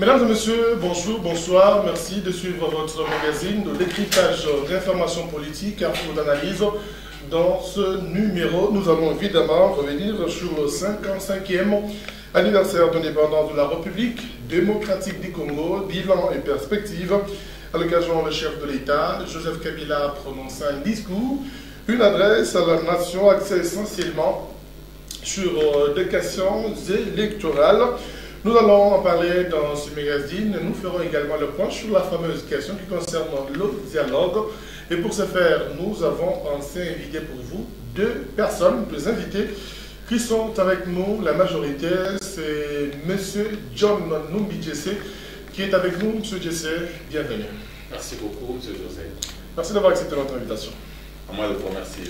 Mesdames et messieurs, bonjour, bonsoir. Merci de suivre votre magazine de décryptage d'informations politiques et d'analyse. Dans ce numéro, nous allons évidemment revenir sur le 55e anniversaire de l'indépendance de la République démocratique du Congo, bilan et perspective. À l'occasion, le chef de l'État, Joseph Kabila, prononça un discours, une adresse à la nation axée essentiellement sur des questions électorales. Nous allons en parler dans ce magazine. Nous ferons également le point sur la fameuse question qui concerne le dialogue. Et pour ce faire, nous avons pensé inviter pour vous deux personnes, deux invités qui sont avec nous. La majorité, c'est M. John Numbi Jesse qui est avec nous. M. Jesse, bienvenue. Merci beaucoup, M. José. Merci d'avoir accepté notre invitation. À moi de vous remercier.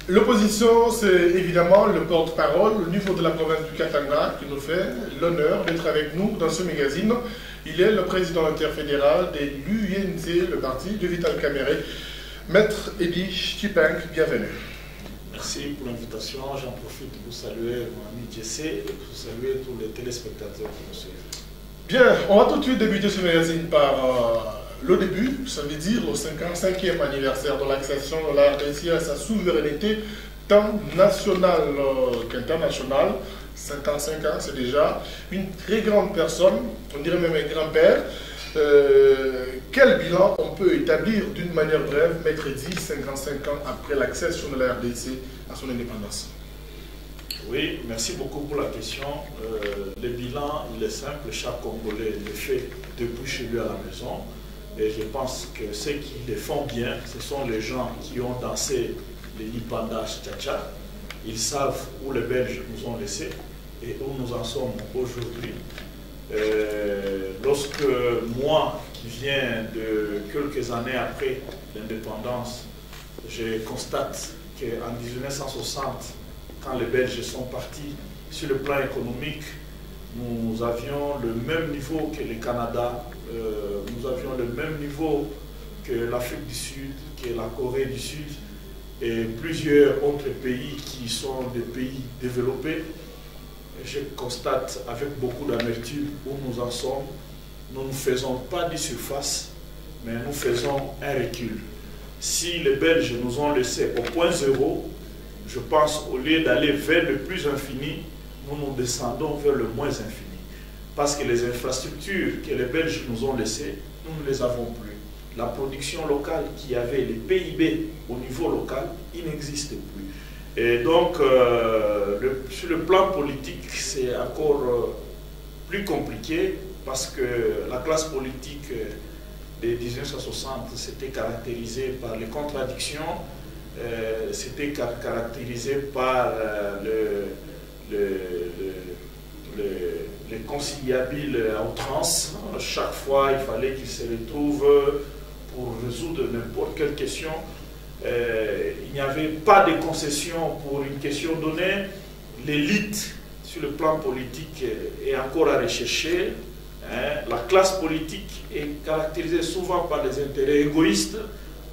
L'opposition, c'est évidemment le porte-parole au niveau de la province du Katanga qui nous fait l'honneur d'être avec nous dans ce magazine. Il est le président interfédéral de l'UNC, le parti de Vital Kamerhe. Maître Edi Chipeng, bienvenue. Merci pour l'invitation. J'en profite pour saluer mon ami Jesse et pour saluer tous les téléspectateurs qui nous suivent. Bien, on va tout de suite débuter ce magazine par le début, ça veut dire le 55e anniversaire de l'accession de la RDC à sa souveraineté tant nationale qu'internationale. 55 ans, c'est déjà une très grande personne, on dirait même un grand-père. Quel bilan on peut établir d'une manière brève, Maître Edi, 55 ans après l'accession de la RDC à son indépendance? Oui, merci beaucoup pour la question. Le bilan, il est simple, chaque Congolais le fait depuis chez lui à la maison. Et je pense que ceux qui le font bien, ce sont les gens qui ont dansé les Lipandage Tcha-Tcha. Ils savent où les Belges nous ont laissés et où nous en sommes aujourd'hui. Lorsque moi, qui viens de quelques années après l'indépendance, je constate qu'en 1960, quand les Belges sont partis, sur le plan économique, nous avions le même niveau que le Canada, nous avions le même niveau que l'Afrique du Sud, que la Corée du Sud et plusieurs autres pays qui sont des pays développés. Je constate avec beaucoup d'amertume où nous en sommes. Nous ne faisons pas de surface, mais nous faisons un recul. Si les Belges nous ont laissés au point zéro, je pense au lieu d'aller vers le plus infini, nous descendons vers le moins infini. Parce que les infrastructures que les Belges nous ont laissées, nous ne les avons plus. La production locale qui avait les PIB au niveau local, il n'existe plus. Et donc, sur le plan politique, c'est encore plus compliqué parce que la classe politique de 1960 s'était caractérisée par les contradictions, c'était caractérisé par les conciliables à outrance. Chaque fois, il fallait qu'ils se retrouvent pour résoudre n'importe quelle question. Il n'y avait pas de concession pour une question donnée. L'élite, sur le plan politique, est encore à rechercher. La classe politique est caractérisée souvent par des intérêts égoïstes.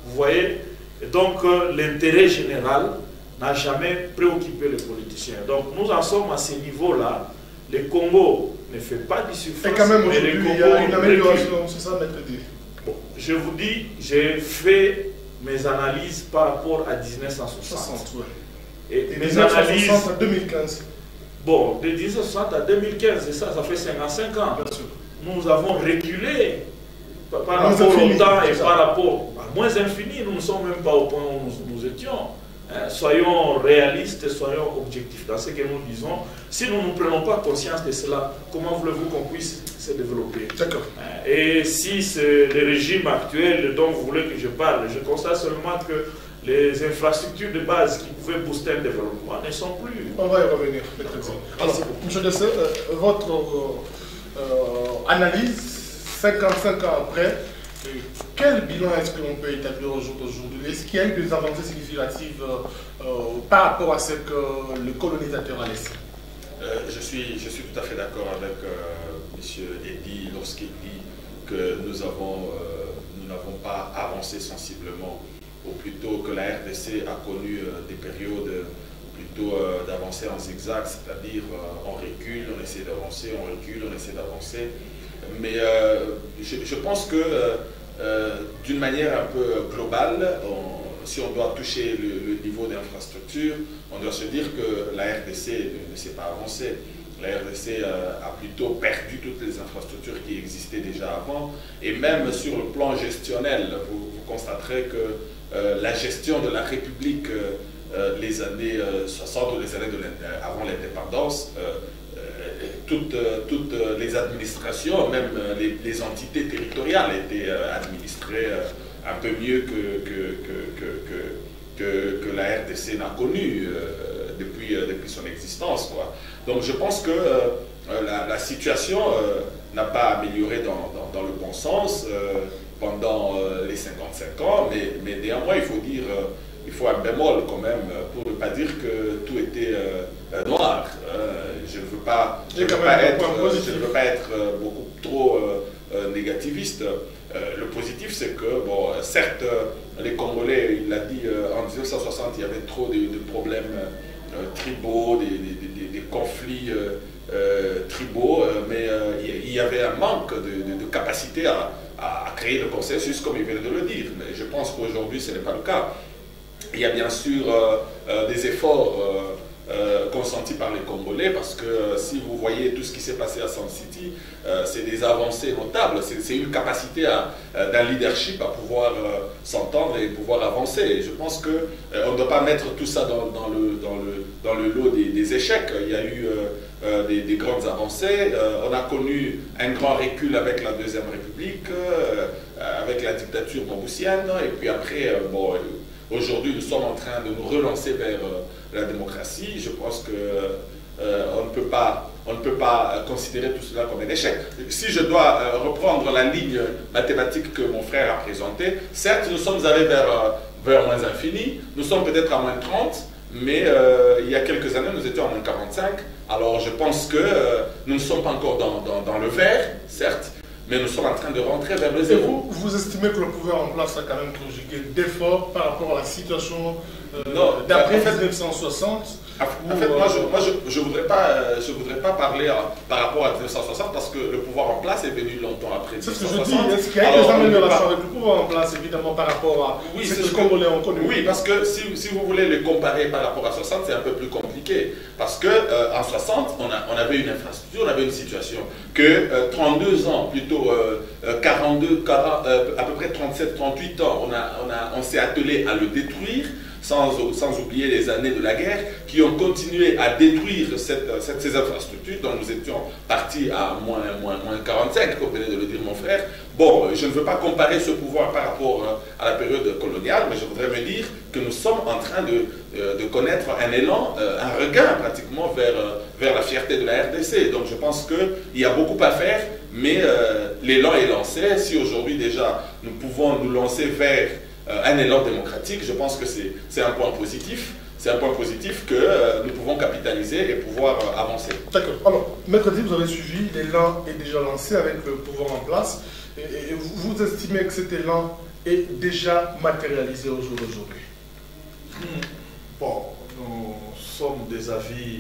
Vous voyez? Et donc, l'intérêt général n'a jamais préoccupé les politiciens. Donc, nous en sommes à ce niveau-là. Le Congo ne fait pas du surface. Et quand même, aujourd'hui, il y a une amélioration, c'est ça, Maître Edi? Bon, je vous dis, j'ai fait mes analyses par rapport à 1960. Ouais. Et de mes 1960 analyses... à 2015. Bon, de 1960 à 2015, et ça fait 55 ans. Bien sûr. Nous avons reculé par Moins rapport infini, au temps et ça. par rapport à moins infini. Nous ne sommes même pas au point où nous étions. Soyons réalistes, soyons objectifs dans ce que nous disons. Si nous ne prenons pas conscience de cela, comment voulez-vous qu'on puisse se développer? D'accord. Et si c'est le régime actuel dont vous voulez que je parle, je constate seulement que les infrastructures de base qui pouvaient booster le développement ne sont plus. On va y revenir, Maître Edi. Alors, M. Dessé, votre analyse, 55 ans après, quel bilan est-ce que l'on peut établir aujourd'hui? Est-ce qu'il y a eu des avancées significatives par rapport à ce que le colonisateur a laissé? Je suis tout à fait d'accord avec M. Edi lorsqu'il dit que nous n'avons pas avancé sensiblement, ou plutôt que la RDC a connu des périodes plutôt d'avancer en zigzag, c'est-à-dire on recule, on essaie d'avancer, on recule, on essaie d'avancer. Mais je pense que d'une manière un peu globale, si on doit toucher le niveau d'infrastructure, on doit se dire que la RDC ne s'est pas avancée. La RDC a plutôt perdu toutes les infrastructures qui existaient déjà avant. Et même sur le plan gestionnel, vous constaterez que la gestion de la République les années 60 ou les années avant l'indépendance, toutes les administrations, même les entités territoriales étaient administrées un peu mieux que la RDC n'a connu depuis son existence, quoi. Donc je pense que la situation n'a pas amélioré dans le bon sens pendant les 55 ans, mais néanmoins il faut dire, il faut un bémol quand même pour ne pas dire que tout était noir. Je ne veux pas être beaucoup trop négativiste. Le positif, c'est que, bon, certes, les Congolais, il l'a dit, en 1960, il y avait trop de problèmes tribaux, des conflits tribaux, mais il y avait un manque de capacité à créer le consensus, comme il vient de le dire. Mais je pense qu'aujourd'hui, ce n'est pas le cas. Il y a bien sûr des efforts consentis par les Congolais, parce que si vous voyez tout ce qui s'est passé à Sun City, c'est des avancées notables, c'est une capacité d'un leadership à pouvoir s'entendre et pouvoir avancer. Et je pense qu'on ne doit pas mettre tout ça dans le lot des échecs. Il y a eu des grandes avancées, on a connu un grand recul avec la Deuxième République, avec la dictature maboussienne, et puis après, bon, aujourd'hui, nous sommes en train de nous relancer vers la démocratie. Je pense qu'on ne peut pas considérer tout cela comme un échec. Si je dois reprendre la ligne mathématique que mon frère a présentée, certes, nous sommes allés vers moins infini, nous sommes peut-être à moins 30, mais il y a quelques années, nous étions à moins 45. Alors, je pense que nous ne sommes pas encore dans le vert, certes, mais nous sommes en train de rentrer vers le zéro. Vous estimez que le pouvoir en place a quand même conjugué d'efforts par rapport à la situation d'après 1960? En fait, moi, je voudrais pas parler par rapport à 1960 parce que le pouvoir en place est venu longtemps après 1960. C'est ce que je dis. Est-ce qu'il y a des améliorations avec le pouvoir en place, évidemment, par rapport à ce que les Congolais ont connu? Oui, parce que si vous voulez les comparer par rapport à 60, c'est un peu plus compliqué. Parce que en 60, on avait une infrastructure, on avait une situation que 32 ans, plutôt 42, 40, à peu près 37, 38 ans, on s'est attelé à le détruire. Sans oublier les années de la guerre, qui ont continué à détruire ces infrastructures, dont nous étions partis à moins 45, comme venait de le dire mon frère. Bon, je ne veux pas comparer ce pouvoir par rapport à la période coloniale, mais je voudrais me dire que nous sommes en train de connaître un élan, un regain pratiquement vers la fierté de la RDC. Donc je pense qu'il y a beaucoup à faire, mais l'élan est lancé. Si aujourd'hui déjà nous pouvons nous lancer vers un élan démocratique, je pense que c'est un point positif. C'est un point positif que nous pouvons capitaliser et pouvoir avancer. D'accord. Alors, mercredi, vous avez suivi, l'élan est déjà lancé avec le pouvoir en place. Et vous estimez que cet élan est déjà matérialisé au jour d'aujourd'hui? Bon, nous sommes des avis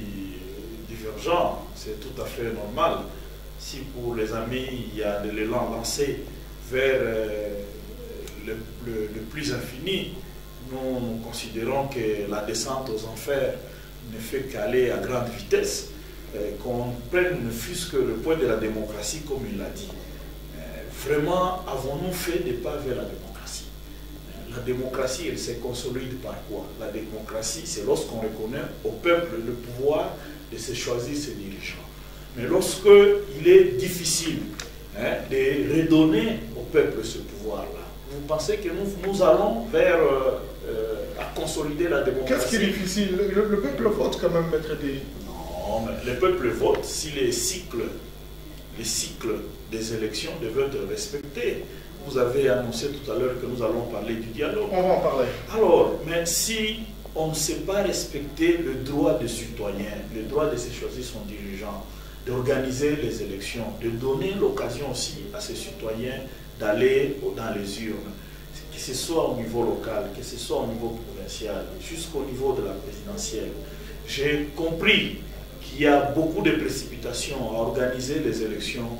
divergents, c'est tout à fait normal. Si pour les amis, il y a de l'élan lancé vers le plus infini, nous considérons que la descente aux enfers ne fait qu'aller à grande vitesse, qu'on prenne ne fût-ce que le point de la démocratie, comme il l'a dit. Vraiment, avons-nous fait des pas vers la démocratie? La démocratie, elle se consolide par quoi? La démocratie, c'est lorsqu'on reconnaît au peuple le pouvoir de se choisir ses dirigeants. Mais lorsque il est difficile de redonner au peuple ce pouvoir-là, vous pensez que nous allons vers à consolider la démocratie? Qu'est-ce qui est difficile? Le peuple vote quand même, maître D. Non, mais le peuple vote si les cycles des élections doivent être respectés. Vous avez annoncé tout à l'heure que nous allons parler du dialogue. On va en parler. Alors, mais si on ne sait pas respecter le droit des citoyens, le droit de se choisir son dirigeant, d'organiser les élections, de donner l'occasion aussi à ces citoyens d'aller dans les urnes, que ce soit au niveau local, que ce soit au niveau provincial, jusqu'au niveau de la présidentielle. J'ai compris qu'il y a beaucoup de précipitations à organiser les élections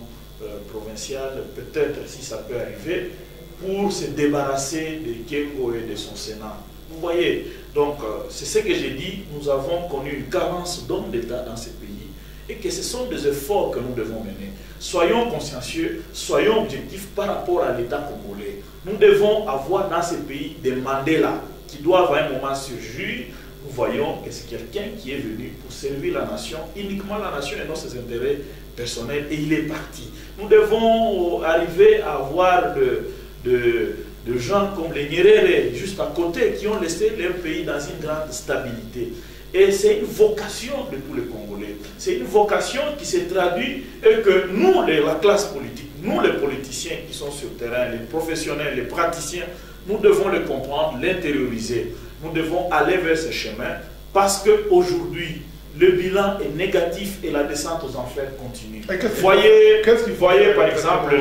provinciale, peut-être si ça peut arriver, pour se débarrasser de Kengo et de son Sénat. Vous voyez, donc c'est ce que j'ai dit, nous avons connu une carence d'hommes d'État dans ce pays et que ce sont des efforts que nous devons mener. Soyons consciencieux, soyons objectifs par rapport à l'État congolais. Nous devons avoir dans ce pays des Mandela qui doivent à un moment surgir. Nous voyons que c'est quelqu'un qui est venu pour servir la nation, uniquement la nation et non ses intérêts personnels, et il est parti. Nous devons arriver à avoir de gens comme les Nyerere juste à côté qui ont laissé leur pays dans une grande stabilité. Et c'est une vocation de tous les Congolais. C'est une vocation qui se traduit et que nous, la classe politique, nous les politiciens qui sont sur le terrain, les professionnels, les praticiens, nous devons le comprendre, l'intérioriser. Nous devons aller vers ce chemin parce qu'aujourd'hui, le bilan est négatif et la descente aux enfers continue. Voyez par exemple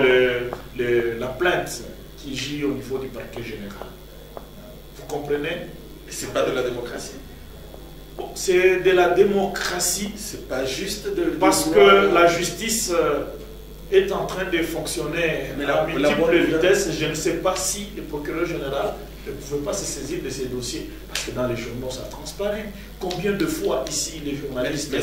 la plainte qui gît au niveau du parquet général. Vous comprenez? C'est pas de la démocratie. C'est de la démocratie. C'est pas juste de... Parce que la justice est en train de fonctionner à multiples vitesses. Je ne sais pas si le procureur général ne pouvait pas se saisir de ces dossiers. Parce que dans les journaux, ça transparaît. Combien de fois ici, les journalistes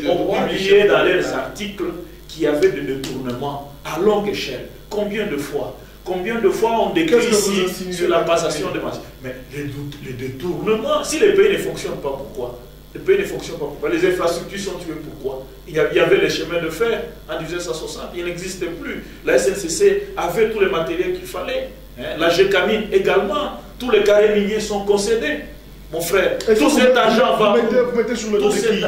ont publié dans leurs articles qu'il y avait des détournements à longue échelle. Combien de fois? Combien de fois on décrit ici sur la passation de masse? Mais les détournements, si les pays ne fonctionnent pas, pourquoi? Les pays ne fonctionnent pas, pourquoi? Les infrastructures sont tuées, pourquoi? Il y avait les chemins de fer en 1960, il n'existait plus. La SNCC avait tous les matériels qu'il fallait. La GECAMINE également, tous les carrés miniers sont concédés. Mon frère, tout cet argent va... Vous mettez sur le dos de qui?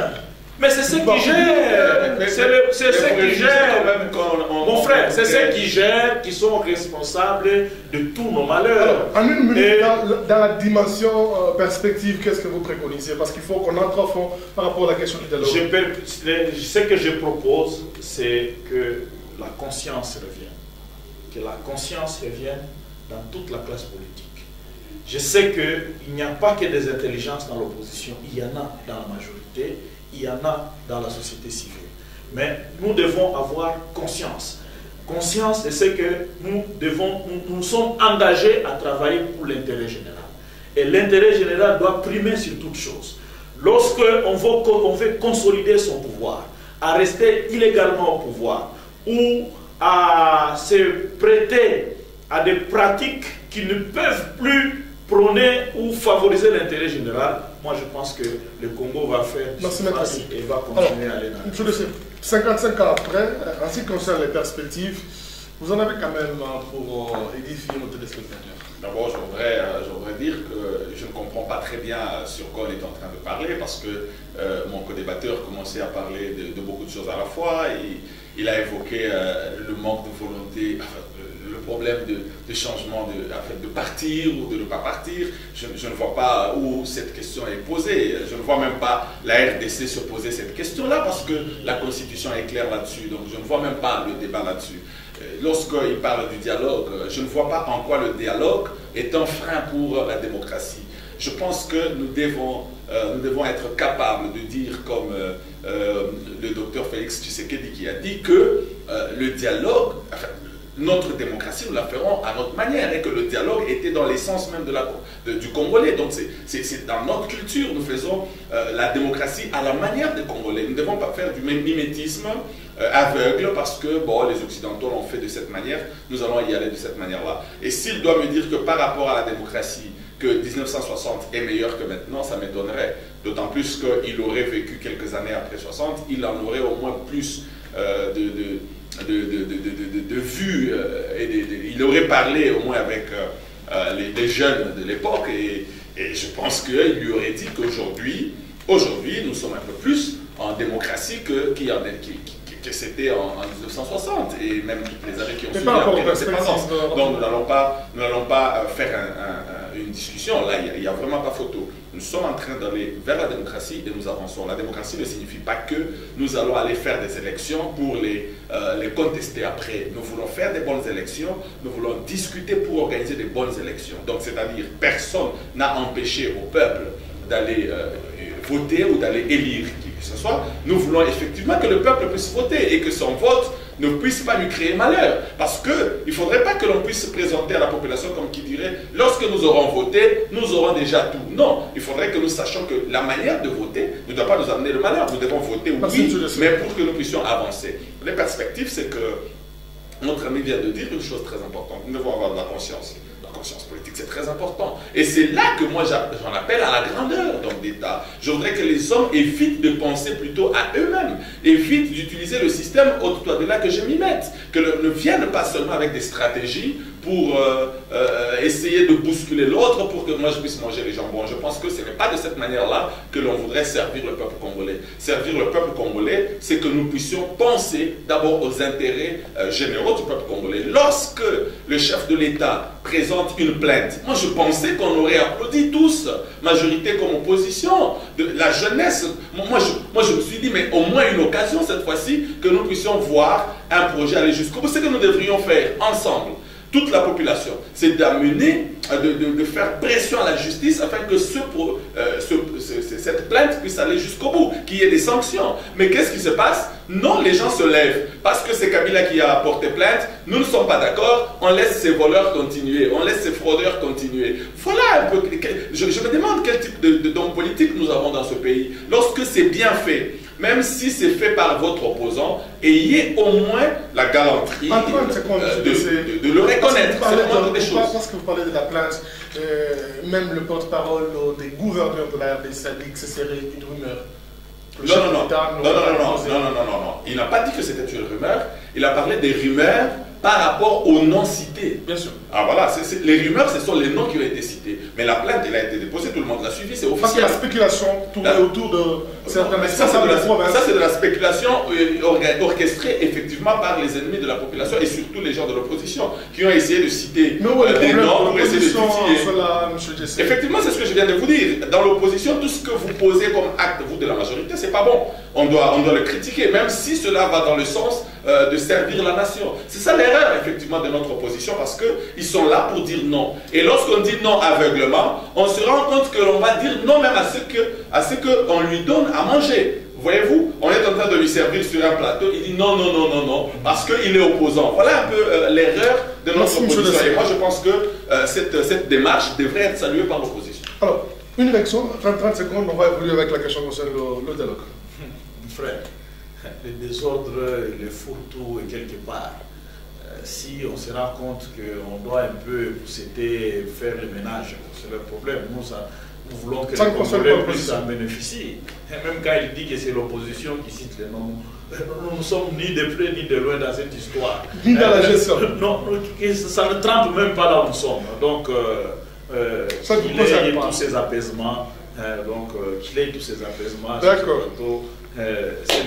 Mais c'est ce qui gère, c'est ce qui gère, mon frère, c'est ce qui gère, qui sont responsables de tous nos malheurs. Alors, en une minute, dans la dimension perspective, qu'est-ce que vous préconisez? Parce qu'il faut qu'on entre au fond par rapport à la question du dialogue. Ce que je propose, c'est que la conscience revienne. Que la conscience revienne dans toute la classe politique. Je sais qu'il n'y a pas que des intelligences dans l'opposition, il y en a dans la majorité. Il y en a dans la société civile. Mais nous devons avoir conscience. Conscience de ce que nous sommes engagés à travailler pour l'intérêt général. Et l'intérêt général doit primer sur toute chose. Lorsqu'on veut consolider son pouvoir, à rester illégalement au pouvoir, ou à se prêter à des pratiques qui ne peuvent plus prôner ou favoriser l'intérêt général, moi je pense que le Congo va faire du surface et va continuer à aller dans le... 55 ans après, en ce qui concerne les perspectives, vous en avez quand même pour édifier nos téléspectateurs. D'abord, je voudrais dire que je ne comprends pas très bien sur quoi on est en train de parler parce que mon co-débatteur commençait à parler de beaucoup de choses à la fois. Il a évoqué le manque de volonté, le problème de changement de partir ou de ne pas partir. Je ne vois pas où cette question est posée. Je ne vois même pas la RDC se poser cette question-là parce que la Constitution est claire là-dessus. Donc je ne vois même pas le débat là-dessus. Lorsqu'il parle du dialogue, je ne vois pas en quoi le dialogue est un frein pour la démocratie. Je pense que nous devons être capables de dire, comme le docteur Félix Tshisekedi qui a dit, que le dialogue, enfin, notre démocratie, nous la ferons à notre manière, et que le dialogue était dans l'essence même du Congolais. Donc c'est dans notre culture, nous faisons la démocratie à la manière des Congolais. Nous ne devons pas faire du mimétisme aveugle parce que bon, les Occidentaux l'ont fait de cette manière, nous allons y aller de cette manière-là. Et s'il doit me dire que par rapport à la démocratie, que 1960 est meilleur que maintenant, ça m'étonnerait. D'autant plus qu'il aurait vécu quelques années après 60, il en aurait au moins plus de vues, il aurait parlé au moins avec les jeunes de l'époque, et je pense qu'il lui aurait dit qu'aujourd'hui, nous sommes un peu plus en démocratie que c'était en 1960, et même les années qui ont suivi après l'indépendance. Donc nous n'allons pas faire une discussion, là il n'y a vraiment pas photo. Nous sommes en train d'aller vers la démocratie et nous avançons. La démocratie ne signifie pas que nous allons aller faire des élections pour les contester après. Nous voulons faire des bonnes élections, nous voulons discuter pour organiser des bonnes élections. Donc c'est-à-dire personne n'a empêché au peuple d'aller voter ou d'aller élire qui que ce soit. Nous voulons effectivement que le peuple puisse voter et que son vote ne puisse pas lui créer malheur. Parce qu'il ne faudrait pas que l'on puisse se présenter à la population comme qui dirait, lorsque nous aurons voté, nous aurons déjà tout. Non, il faudrait que nous sachions que la manière de voter ne doit pas nous amener le malheur. Nous devons voter, oui, mais pour que nous puissions avancer. Les perspectives, c'est que notre ami vient de dire une chose très importante. Nous devons avoir de la conscience. La conscience politique, c'est très important. Et c'est là que moi, j'en appelle à la grandeur d'homme d'État. Je voudrais que les hommes évitent de penser plutôt à eux-mêmes, évitent d'utiliser le système au-delà que je m'y mette, que ne viennent pas seulement avec des stratégies pour essayer de bousculer l'autre pour que moi je puisse manger les jambons. Je pense que ce n'est pas de cette manière-là que l'on voudrait servir le peuple congolais. Servir le peuple congolais, c'est que nous puissions penser d'abord aux intérêts généraux du peuple congolais. Lorsque le chef de l'État présente une plainte, moi je pensais qu'on aurait applaudi tous, majorité comme opposition, de la jeunesse. Moi je me suis dit, mais au moins une occasion cette fois-ci que nous puissions voir un projet aller jusqu'au bout. Ce que nous devrions faire ensemble, toute la population, c'est d'amener, de faire pression à la justice afin que cette plainte puisse aller jusqu'au bout, qu'il y ait des sanctions. Mais qu'est-ce qui se passe? Non, les gens se lèvent. Parce que c'est Kabila qui a porté plainte, nous ne sommes pas d'accord, on laisse ces voleurs continuer, on laisse ces fraudeurs continuer. Voilà un peu, je me demande quel type d'homme politique nous avons dans ce pays. Lorsque c'est bien fait, même si c'est fait par votre opposant, ayez au moins la galanterie de le reconnaître. Parce que vous parlez de la plainte, même le porte-parole des gouverneurs de la RDC a dit que ce serait une rumeur. Non. Il n'a pas dit que c'était une rumeur, il a parlé des rumeurs par rapport aux noms cités. Bien sûr. Ah voilà, les rumeurs, ce sont les noms qui ont été cités. Mais la plainte, elle a été déposée, tout le monde l'a suivi, c'est officiel. Parce que la spéculation tournait autour de certains... Ça, c'est de la spéculation orchestrée effectivement par les ennemis de la population et surtout les gens de l'opposition qui ont essayé de citer des noms pour essayer de titiller. Effectivement, c'est ce que je viens de vous dire. Dans l'opposition, tout ce que vous posez comme acte, vous de la majorité, c'est pas bon. On doit le critiquer, même si cela va dans le sens de servir la nation. C'est ça l'erreur, effectivement, de notre opposition, parce qu'ils sont là pour dire non. Et lorsqu'on dit non aveuglement, on se rend compte que l'on va dire non même à ce qu'on lui donne à manger. Voyez-vous, on est en train de lui servir sur un plateau, il dit non, parce qu'il est opposant. Voilà un peu l'erreur de notre opposition. Et moi, je pense que cette démarche devrait être saluée par l'opposition. Alors, une réaction, 30 secondes, on va évoluer avec la question concernant le dialogue. Frère, le désordre, le fourre-tout est quelque part. Si on se rend compte qu'on doit un peu faire le ménage, c'est le problème. Nous voulons que les Congolais puissent en bénéficier. Et même quand il dit que c'est l'opposition qui cite les noms, nous ne sommes ni de près ni de loin dans cette histoire. Ni dans la gestion. Non, ça ne trempe même pas là où nous sommes. Donc, qu'il ait tous ces apaisements. D'accord.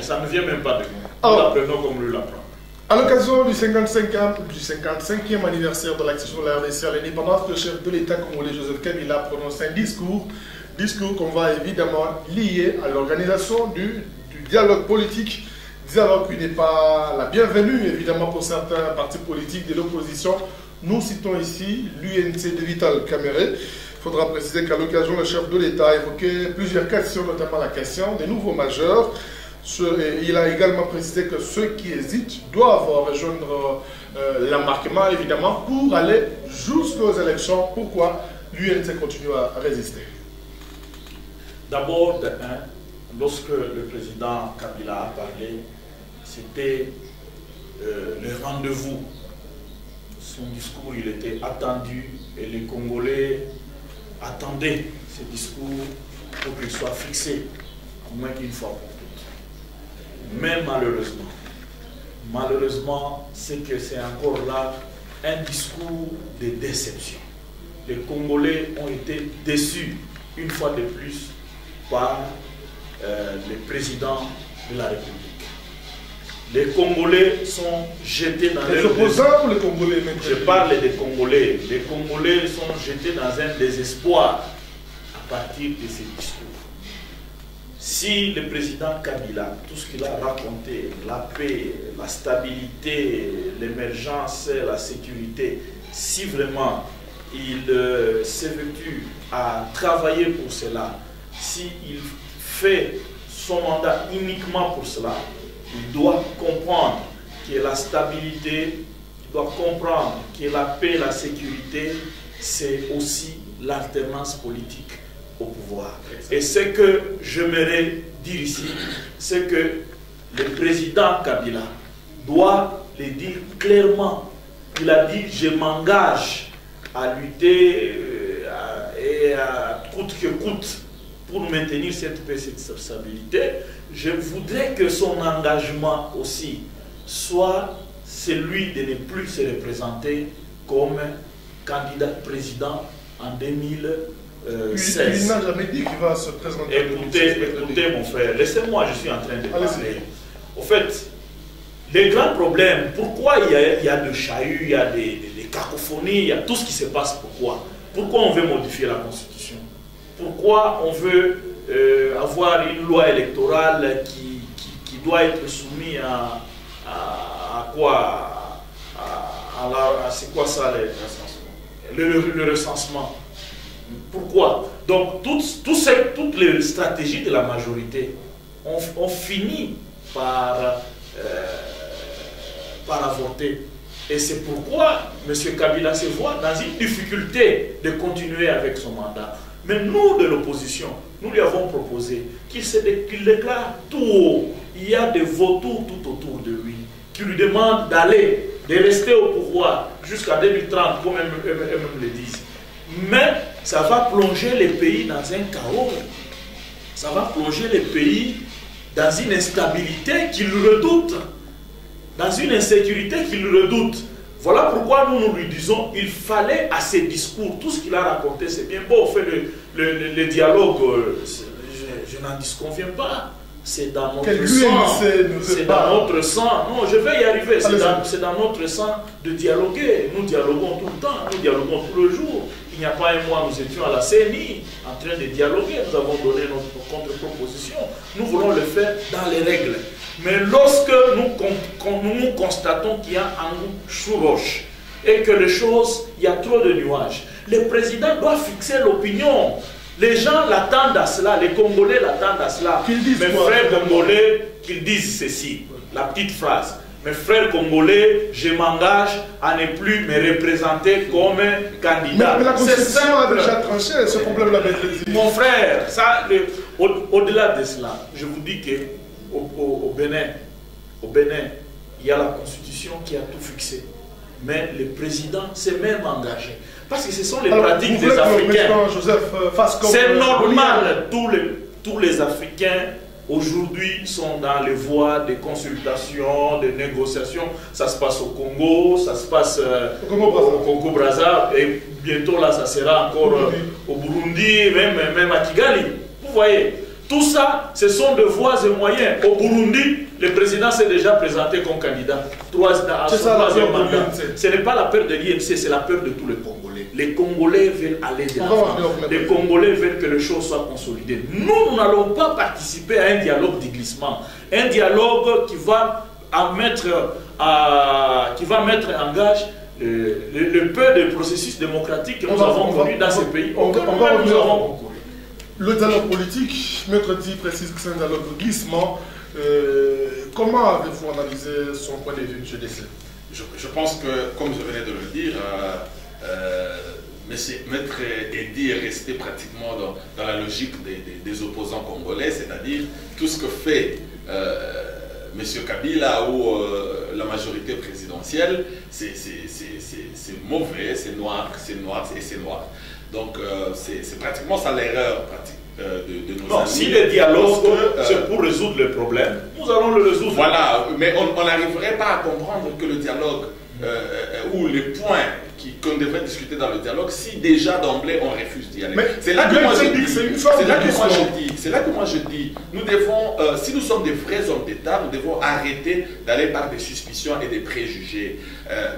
Ça ne vient même pas de nous. Nous l'apprenons comme lui l'apprend. À l'occasion du 55e anniversaire de l'accession de la RDC à l'indépendance, le chef de l'État congolais Joseph Kabila prononce un discours qu'on va évidemment lier à l'organisation du dialogue politique, dialogue qui n'est pas la bienvenue évidemment pour certains partis politiques de l'opposition. Nous citons ici l'UNC de Vital Kamerhe. Il faudra préciser qu'à l'occasion, le chef de l'État a évoqué plusieurs questions, notamment la question des nouveaux majeurs. Il a également précisé que ceux qui hésitent doivent rejoindre l'embarquement, évidemment, pour aller jusqu'aux élections. Pourquoi l'UNC continue à résister? D'abord, lorsque le président Kabila a parlé, c'était le rendez-vous. Son discours, il était attendu et les Congolais attendaient ce discours pour qu'il soit fixé, au moins une fois pour toutes. Mais malheureusement, c'est que c'est encore là un discours de déception. Les Congolais ont été déçus une fois de plus par le président de la République. Les Congolais sont jetés dans les opposants ou les Congolais même? Je parle des Congolais. Les Congolais sont jetés dans un désespoir à partir de ces discours. Si le président Kabila, tout ce qu'il a raconté, la paix, la stabilité, l'émergence, la sécurité, si vraiment il s'est vêtu à travailler pour cela, s'il fait son mandat uniquement pour cela, il doit comprendre que la stabilité, il doit comprendre que la paix et la sécurité, c'est aussi l'alternance politique au pouvoir. Et ce que j'aimerais dire ici, c'est que le président Kabila doit le dire clairement. Il a dit, je m'engage à lutter et à coûte que coûte pour maintenir cette paix et cette stabilité. Je voudrais que son engagement aussi soit celui de ne plus se représenter comme candidat président en 2016. Il n'a jamais dit qu'il va se présenter. Écoutez mon frère, laissez-moi, je suis en train de parler. Au fait, les grands problèmes, pourquoi il y a de chahuts, il y a des cacophonies, il y a tout ce qui se passe, pourquoi on veut modifier la Constitution? Pourquoi on veut avoir une loi électorale qui doit être soumise à quoi? C'est quoi ça, le recensement? Pourquoi? Donc, toutes les stratégies de la majorité ont fini par avorter. Et c'est pourquoi M. Kabila se voit dans une difficulté de continuer avec son mandat. Mais nous, de l'opposition, nous lui avons proposé qu'il déclare tout haut. Il y a des vautours tout autour de lui qui lui demandent de rester au pouvoir jusqu'à 2030, comme eux-mêmes le disent. Mais ça va plonger les pays dans un chaos. Ça va plonger les pays dans une instabilité qu'ils redoutent, dans une insécurité qu'ils redoutent. Voilà pourquoi nous lui disons qu'il fallait à ces discours, tout ce qu'il a raconté, c'est bien beau, on fait le dialogue, je n'en disconviens pas. C'est dans notre sang. C'est dans notre sang. Non, je vais y arriver. C'est dans notre sang de dialoguer. Nous dialoguons tout le temps. Nous dialoguons tout le jour. Il n'y a pas un mois, nous étions à la CENI en train de dialoguer. Nous avons donné notre contre-proposition. Nous voulons le faire dans les règles. Mais lorsque nous constatons qu'il y a un sous roche et que les choses, il y a trop de nuages, le président doit fixer l'opinion. Les gens l'attendent à cela, les Congolais l'attendent à cela. Mes frères congolais, qu'ils disent ceci, la petite phrase. Mes frères congolais, je m'engage à ne plus me représenter comme candidat. Mais la Constitution a déjà tranché ce problème-là. Mon frère, au-delà de cela, je vous dis qu'au Bénin, il y a la Constitution qui a tout fixé. Mais le président s'est même engagé. Parce que ce sont les pratiques des Africains. C'est normal, tous les Africains aujourd'hui sont dans les voies de consultation, de négociations. Ça se passe au Congo, ça se passe au Congo-Brazzaville, et bientôt là, ça sera encore au Burundi, même à Kigali. Vous voyez, tout ça, ce sont de voies et moyens. Au Burundi, le président s'est déjà présenté comme candidat à son troisième mandat. Ce n'est pas la peur de l'INC, c'est la peur de tous les Congolais. Les Congolais veulent aller de l'avant. Les Congolais veulent que les choses soient consolidées. Nous n'allons pas participer à un dialogue de glissement. Un dialogue qui va mettre en gage le peu de processus démocratiques que nous avons connus dans ces pays. Le dialogue politique, Maître dit précise que c'est un dialogue de glissement. Comment avez-vous analysé son point de vue, M. Dessé? Je pense que, comme je venais de le dire, Maître Eddy est resté pratiquement dans la logique des opposants congolais, c'est-à-dire tout ce que fait M. Kabila ou la majorité présidentielle, c'est mauvais, c'est noir et c'est noir. Donc c'est pratiquement ça l'erreur de nos amis. Si le dialogue, c'est pour résoudre le problème, nous allons le résoudre. Voilà, mais on n'arriverait pas à comprendre que le dialogue ou les points qu'on devrait discuter dans le dialogue, si déjà d'emblée on refuse d'y aller. C'est là que moi je dis, nous devons, si nous sommes des vrais hommes d'État, nous devons arrêter d'aller par des suspicions et des préjugés.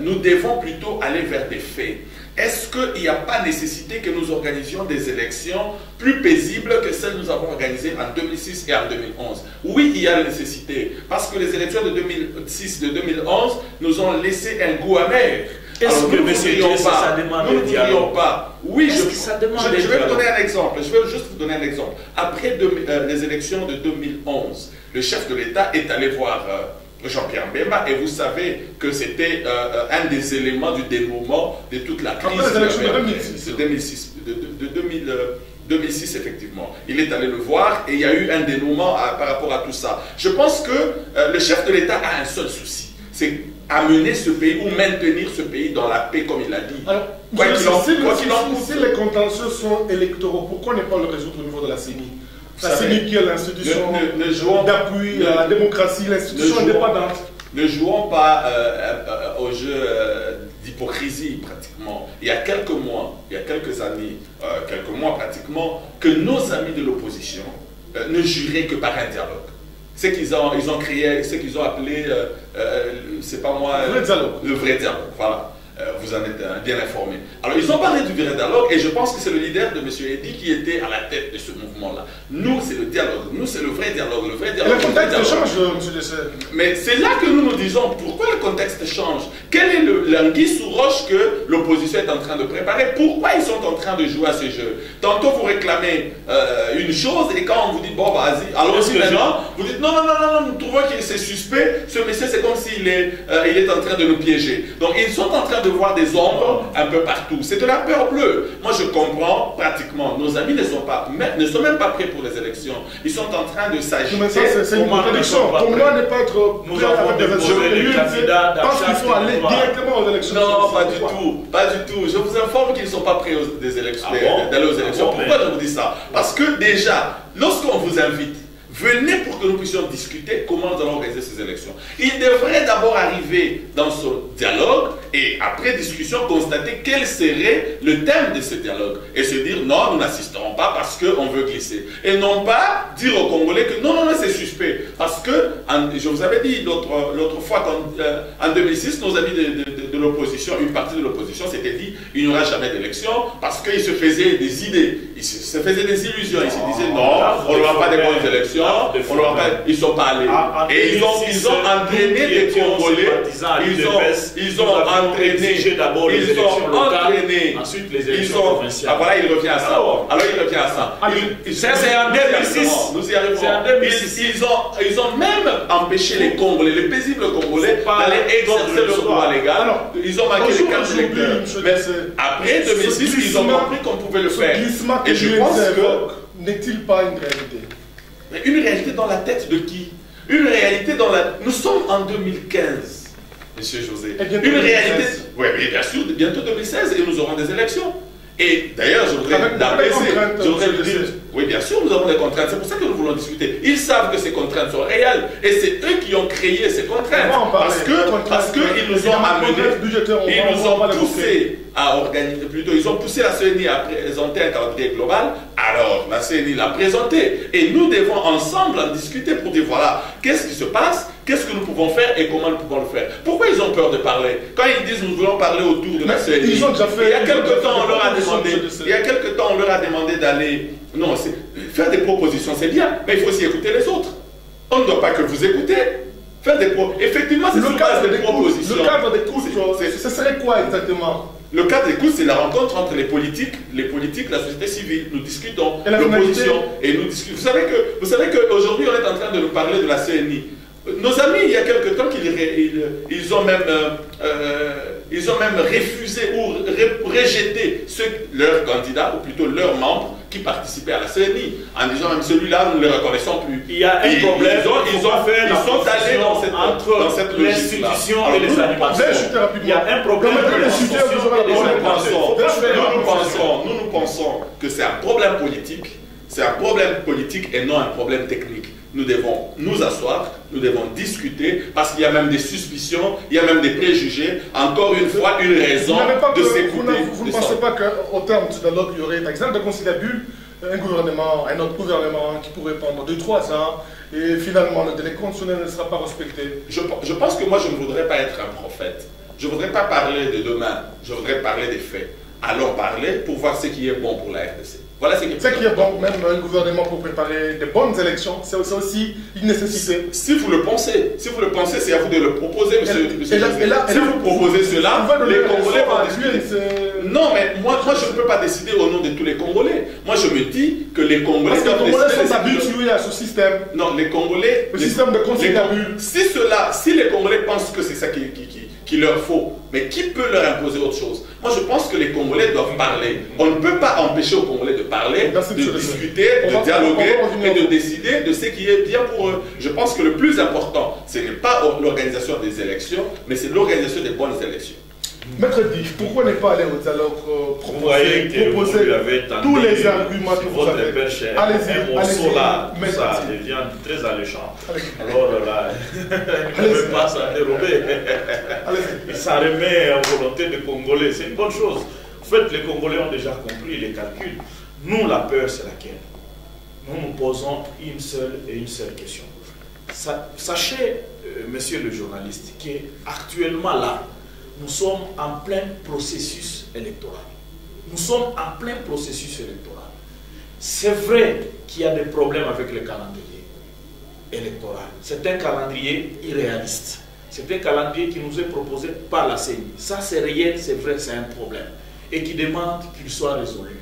Nous devons plutôt aller vers des faits. Est-ce qu'il n'y a pas nécessité que nous organisions des élections plus paisibles que celles que nous avons organisées en 2006 et en 2011? Oui, il y a la nécessité, parce que les élections de 2006 et de 2011 nous ont laissé un goût amer. Est-ce que ça demande un dialogue? Oui, je vais vous donner un exemple. Je vais juste vous donner un exemple. Après les élections de 2011, le chef de l'État est allé voir Jean-Pierre Mbemba, et vous savez que c'était un des éléments du dénouement de toute la crise de 2006, effectivement. Il est allé le voir et il y a eu un dénouement par rapport à tout ça. Je pense que le chef de l'État a un seul souci, c'est amener ce pays ou maintenir ce pays dans la paix, comme il a dit. Alors, si les contentieux sont électoraux, pourquoi ne pas le résoudre au niveau de la CENI? La CENI qui est l'institution d'appui à la démocratie, l'institution indépendante. Ne jouons pas au jeu d'hypocrisie pratiquement. Il y a quelques mois, il y a quelques années, quelques mois pratiquement, que nos amis de l'opposition ne juraient que par un dialogue. C'est qu'ils ont créé, ce qu'ils ont appelé, c'est pas moi, le vrai dialogue. Voilà. Vous en êtes bien informé. Alors, ils ont parlé du vrai dialogue et je pense que c'est le leader de M. Eddy qui était à la tête de ce mouvement-là. Nous, c'est le dialogue. Nous, c'est le vrai dialogue. Le vrai dialogue. Le contexte change, M. Dessert. Mais c'est là que nous nous disons pourquoi le contexte change. Quel est l'anguille sous roche que l'opposition est en train de préparer? Pourquoi ils sont en train de jouer à ce jeu? Tantôt, vous réclamez une chose et quand on vous dit bon, vas-y, alors aussi maintenant, vous dites non, nous trouvons que c'est suspect. Ce monsieur, c'est comme s'il est en train de nous piéger. Donc, ils sont en train de voir des ombres un peu partout. C'est de la peur bleue. Moi, je comprends pratiquement. Nos amis ne sont même pas prêts pour les élections. Ils sont en train de s'agiter. Mais ça, c'est une contradiction. Comment ne pas être prêt à des élections? Parce qu'il faut aller directement aux élections. Non, pas du tout. Pas du tout. Je vous informe qu'ils ne sont pas prêts d'aller aux élections. Pourquoi je vous dis ça? Parce que déjà, lorsqu'on vous invite, venez pour que nous puissions discuter comment nous allons organiser ces élections. Il devrait d'abord arriver dans ce dialogue et après discussion constater quel serait le thème de ce dialogue et se dire non, nous n'assisterons pas parce qu'on veut glisser. Et non pas dire aux Congolais que non, c'est suspect. Parce que, je vous avais dit l'autre fois qu'en 2006, nos amis de l'opposition, une partie de l'opposition s'était dit il n'y aura jamais d'élection parce qu'ils se faisaient des idées, ils se faisaient des illusions, ils se disaient non, on n'aura pas des bonnes élections. Ils ne sont pas allés. Et ils ont entraîné des Congolais. Ils ont entraîné. Ensuite les élections provinciales. Ah voilà, il revient à ça. Alors il revient à ça. C'est en 2006. Nous y arrivons. Ils ont même empêché les Congolais, les paisibles Congolais, d'aller exercer leur droit légal. Ils ont manqué les cartes électeurs. Mais après 2006, ils ont compris qu'on pouvait le faire. Et je pense que n'est-il pas une réalité? Mais une réalité dans la tête de qui? Une réalité dans la... Nous sommes en 2015, Monsieur José. Une réalité... Oui, mais bien sûr, bientôt 2016 et nous aurons des élections. Et d'ailleurs, je voudrais dire... Oui, bien sûr, nous avons des contraintes. C'est pour ça que nous voulons discuter. Ils savent que ces contraintes sont réelles. Et c'est eux qui ont créé ces contraintes. Parce qu'ils nous ont amenés, ils nous ont poussé à organiser, plutôt, ils ont poussé la CENI à présenter un calendrier global. Alors, la CENI l'a présenté. Et nous devons ensemble en discuter pour dire, voilà, qu'est-ce qui se passe, qu'est-ce que nous pouvons faire et comment nous pouvons le faire. Pourquoi ils ont peur de parler? Quand ils disent, nous voulons parler autour de la CENI, il y a quelque temps, on leur a demandé d'aller... Non, faire des propositions, c'est bien, mais il faut aussi écouter les autres. On ne doit pas que vous écoutez. Faire des effectivement, c'est sur base des propositions. Le cadre d'écoute, ce serait quoi exactement? Le cadre d'écoute, c'est la rencontre entre les politiques, la société civile. Nous discutons l'opposition et nous discutons. Vous savez qu'aujourd'hui, on est en train de nous parler de la CNI. Nos amis, il y a quelque temps, ils ont même refusé ou rejeté leurs candidats, ou plutôt leurs membres, qui participaient à la CNI, en disant même celui-là, nous ne le reconnaissons plus. Il y a un problème, ils sont allés dans cette l'institution et les animations. Il y a un problème entre l'institution et les animations. Nous pensons que c'est un problème politique. C'est un problème politique et non un problème technique. Nous devons nous asseoir, nous devons discuter, parce qu'il y a même des suspicions, il y a même des préjugés. Encore une fois, une raison de s'écouter. Vous ne pensez pas qu'au terme du dialogue, il y aurait, par exemple, de conciliabule, un autre gouvernement qui pourrait prendre 2-3 ans, et finalement le délai constitutionnel ne sera pas respecté? Je pense que moi, je ne voudrais pas être un prophète. Je ne voudrais pas parler de demain, je voudrais parler des faits. Allons parler pour voir ce qui est bon pour la RDC. Voilà ce qui est bon, même un gouvernement pour préparer de bonnes élections, c'est aussi une nécessité. Si vous le pensez, c'est à vous de le proposer, monsieur. Si vous proposez cela, les Congolais vont discuter. Non, mais moi je ne peux pas décider au nom de tous les Congolais. Moi je me dis que les Congolais sont habitués à ce système. Non, les Congolais... Le système de conseil d'abus. Si les Congolais pensent que c'est ça qu'il leur faut, mais qui peut leur imposer autre chose? Moi je pense que les Congolais doivent parler. On ne peut pas empêcher aux Congolais de parler, de discuter, de dialoguer et de décider de ce qui est bien pour eux. Je pense que le plus important, ce n'est pas l'organisation des élections, mais c'est l'organisation des bonnes élections. Maître Di, pourquoi ne pas aller au dialogue, proposer tous les arguments que vous avez? Allez-y, là, ça devient très alléchant. Alors là, il ne peut pas s'en dérober. Il s'en remet en volonté des Congolais. C'est une bonne chose. En fait, les Congolais ont déjà compris les calculs. Nous, la peur, c'est laquelle? Nous nous posons une seule question. Sachez, monsieur le journaliste, qu'actuellement là, nous sommes en plein processus électoral. Nous sommes en plein processus électoral. C'est vrai qu'il y a des problèmes avec le calendrier électoral. C'est un calendrier irréaliste. C'est un calendrier qui nous est proposé par la CENI. Ça, c'est réel, c'est vrai, c'est un problème. Et qui demande qu'il soit résolu.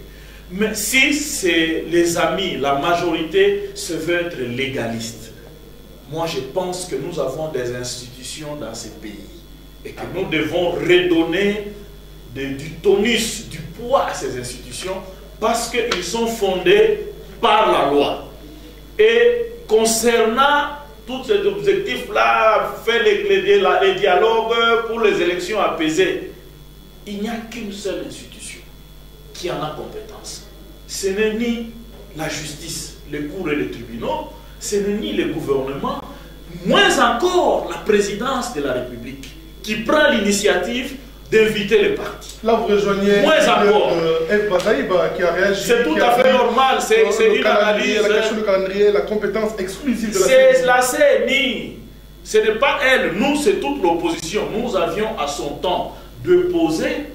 Mais si c'est les amis, la majorité se veut être légaliste, moi je pense que nous avons des institutions dans ces pays. Et que nous devons redonner du tonus, du poids à ces institutions parce qu'ils sont fondés par la loi. Et concernant tous ces objectifs-là, faire les dialogues pour les élections apaisées, il n'y a qu'une seule institution qui en a compétence. Ce n'est ni la justice, les cours et les tribunaux, ce n'est ni le gouvernement, moins encore la présidence de la République, qui prend l'initiative d'inviter les partis. Là, vous rejoignez F. Bazaïba qui a réagi. C'est tout à fait normal, c'est une analyse. La question du calendrier, la compétence exclusive de la CENI. C'est la CENI. Ce n'est pas elle. Nous, c'est toute l'opposition. Nous avions à son temps déposé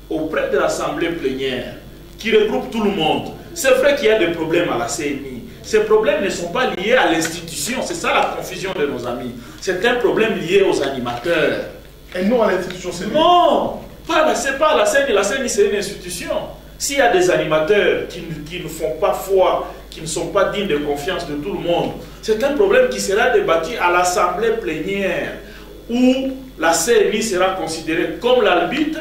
auprès de l'Assemblée plénière qui regroupe tout le monde. C'est vrai qu'il y a des problèmes à la CENI. Ces problèmes ne sont pas liés à l'institution. C'est ça la confusion de nos amis. C'est un problème lié aux animateurs. Et non à l'institution CENI. Non, c'est pas la CENI. La CENI, c'est une institution. S'il y a des animateurs qui ne font pas foi, qui ne sont pas dignes de confiance de tout le monde, c'est un problème qui sera débattu à l'Assemblée plénière, où la CENI sera considérée comme l'arbitre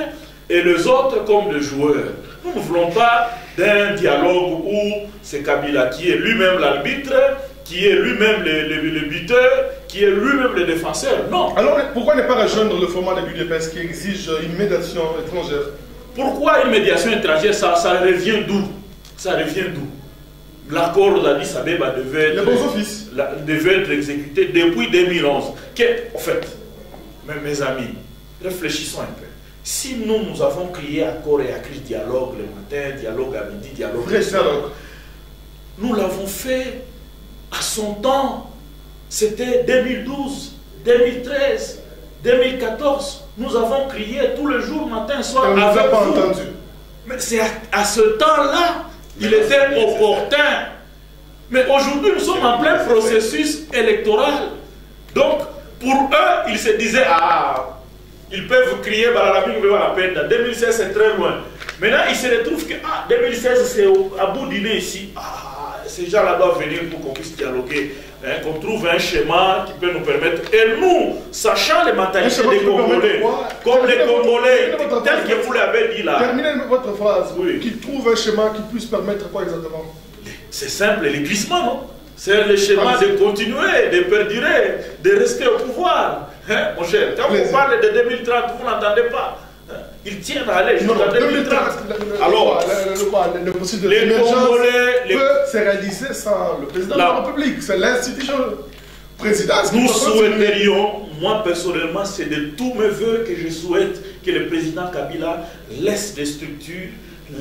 et les autres comme les joueurs. Nous ne voulons pas d'un dialogue où c'est Kabila qui est lui-même l'arbitre, qui est lui-même le buteur, qui est lui-même le défenseur. Non. Alors pourquoi ne pas rejoindre le format de l'UDPS qui exige une médiation étrangère? Pourquoi une médiation étrangère? Ça revient d'où? Ça revient d'où? L'accord d'Addis Abeba devait être exécuté depuis 2011. En fait, mes amis, réfléchissons un peu. Si nous avons crié accord et écrit dialogue le matin, dialogue à midi, dialogue le soir, nous l'avons fait à son temps. C'était 2012, 2013, 2014. Nous avons crié tous les jours, matin, soir, avec vous. Entendu. Mais c'est à ce temps-là, il était opportun. Mais aujourd'hui, nous sommes en plein processus électoral. Donc, pour eux, ils se disaient, ils peuvent crier, la peine. 2016, c'est très loin. Maintenant, ils se retrouvent que 2016, c'est à bout du nez ici. Ces gens-là doivent venir pour qu'on puisse dialoguer, qu'on trouve un schéma qui peut nous permettre. Et nous, sachant les mentalités des Congolais, comme les Congolais, tel que vous l'avez dit là. Terminez votre phrase. Oui. Qu'ils trouvent un schéma qui puisse permettre quoi exactement? C'est simple, les glissements, non? C'est le schéma de continuer, de perdurer, de rester au pouvoir. Mon cher, quand vous parlez de 2030, vous n'entendez pas. Ils tiennent à aller jusqu'à 2030. Alors, le processus de l'émergence peut se réaliser sans le président de la République. C'est l'institution présidence. Nous souhaiterions, moi personnellement, c'est de tous mes voeux que je souhaite que le président Kabila laisse des structures,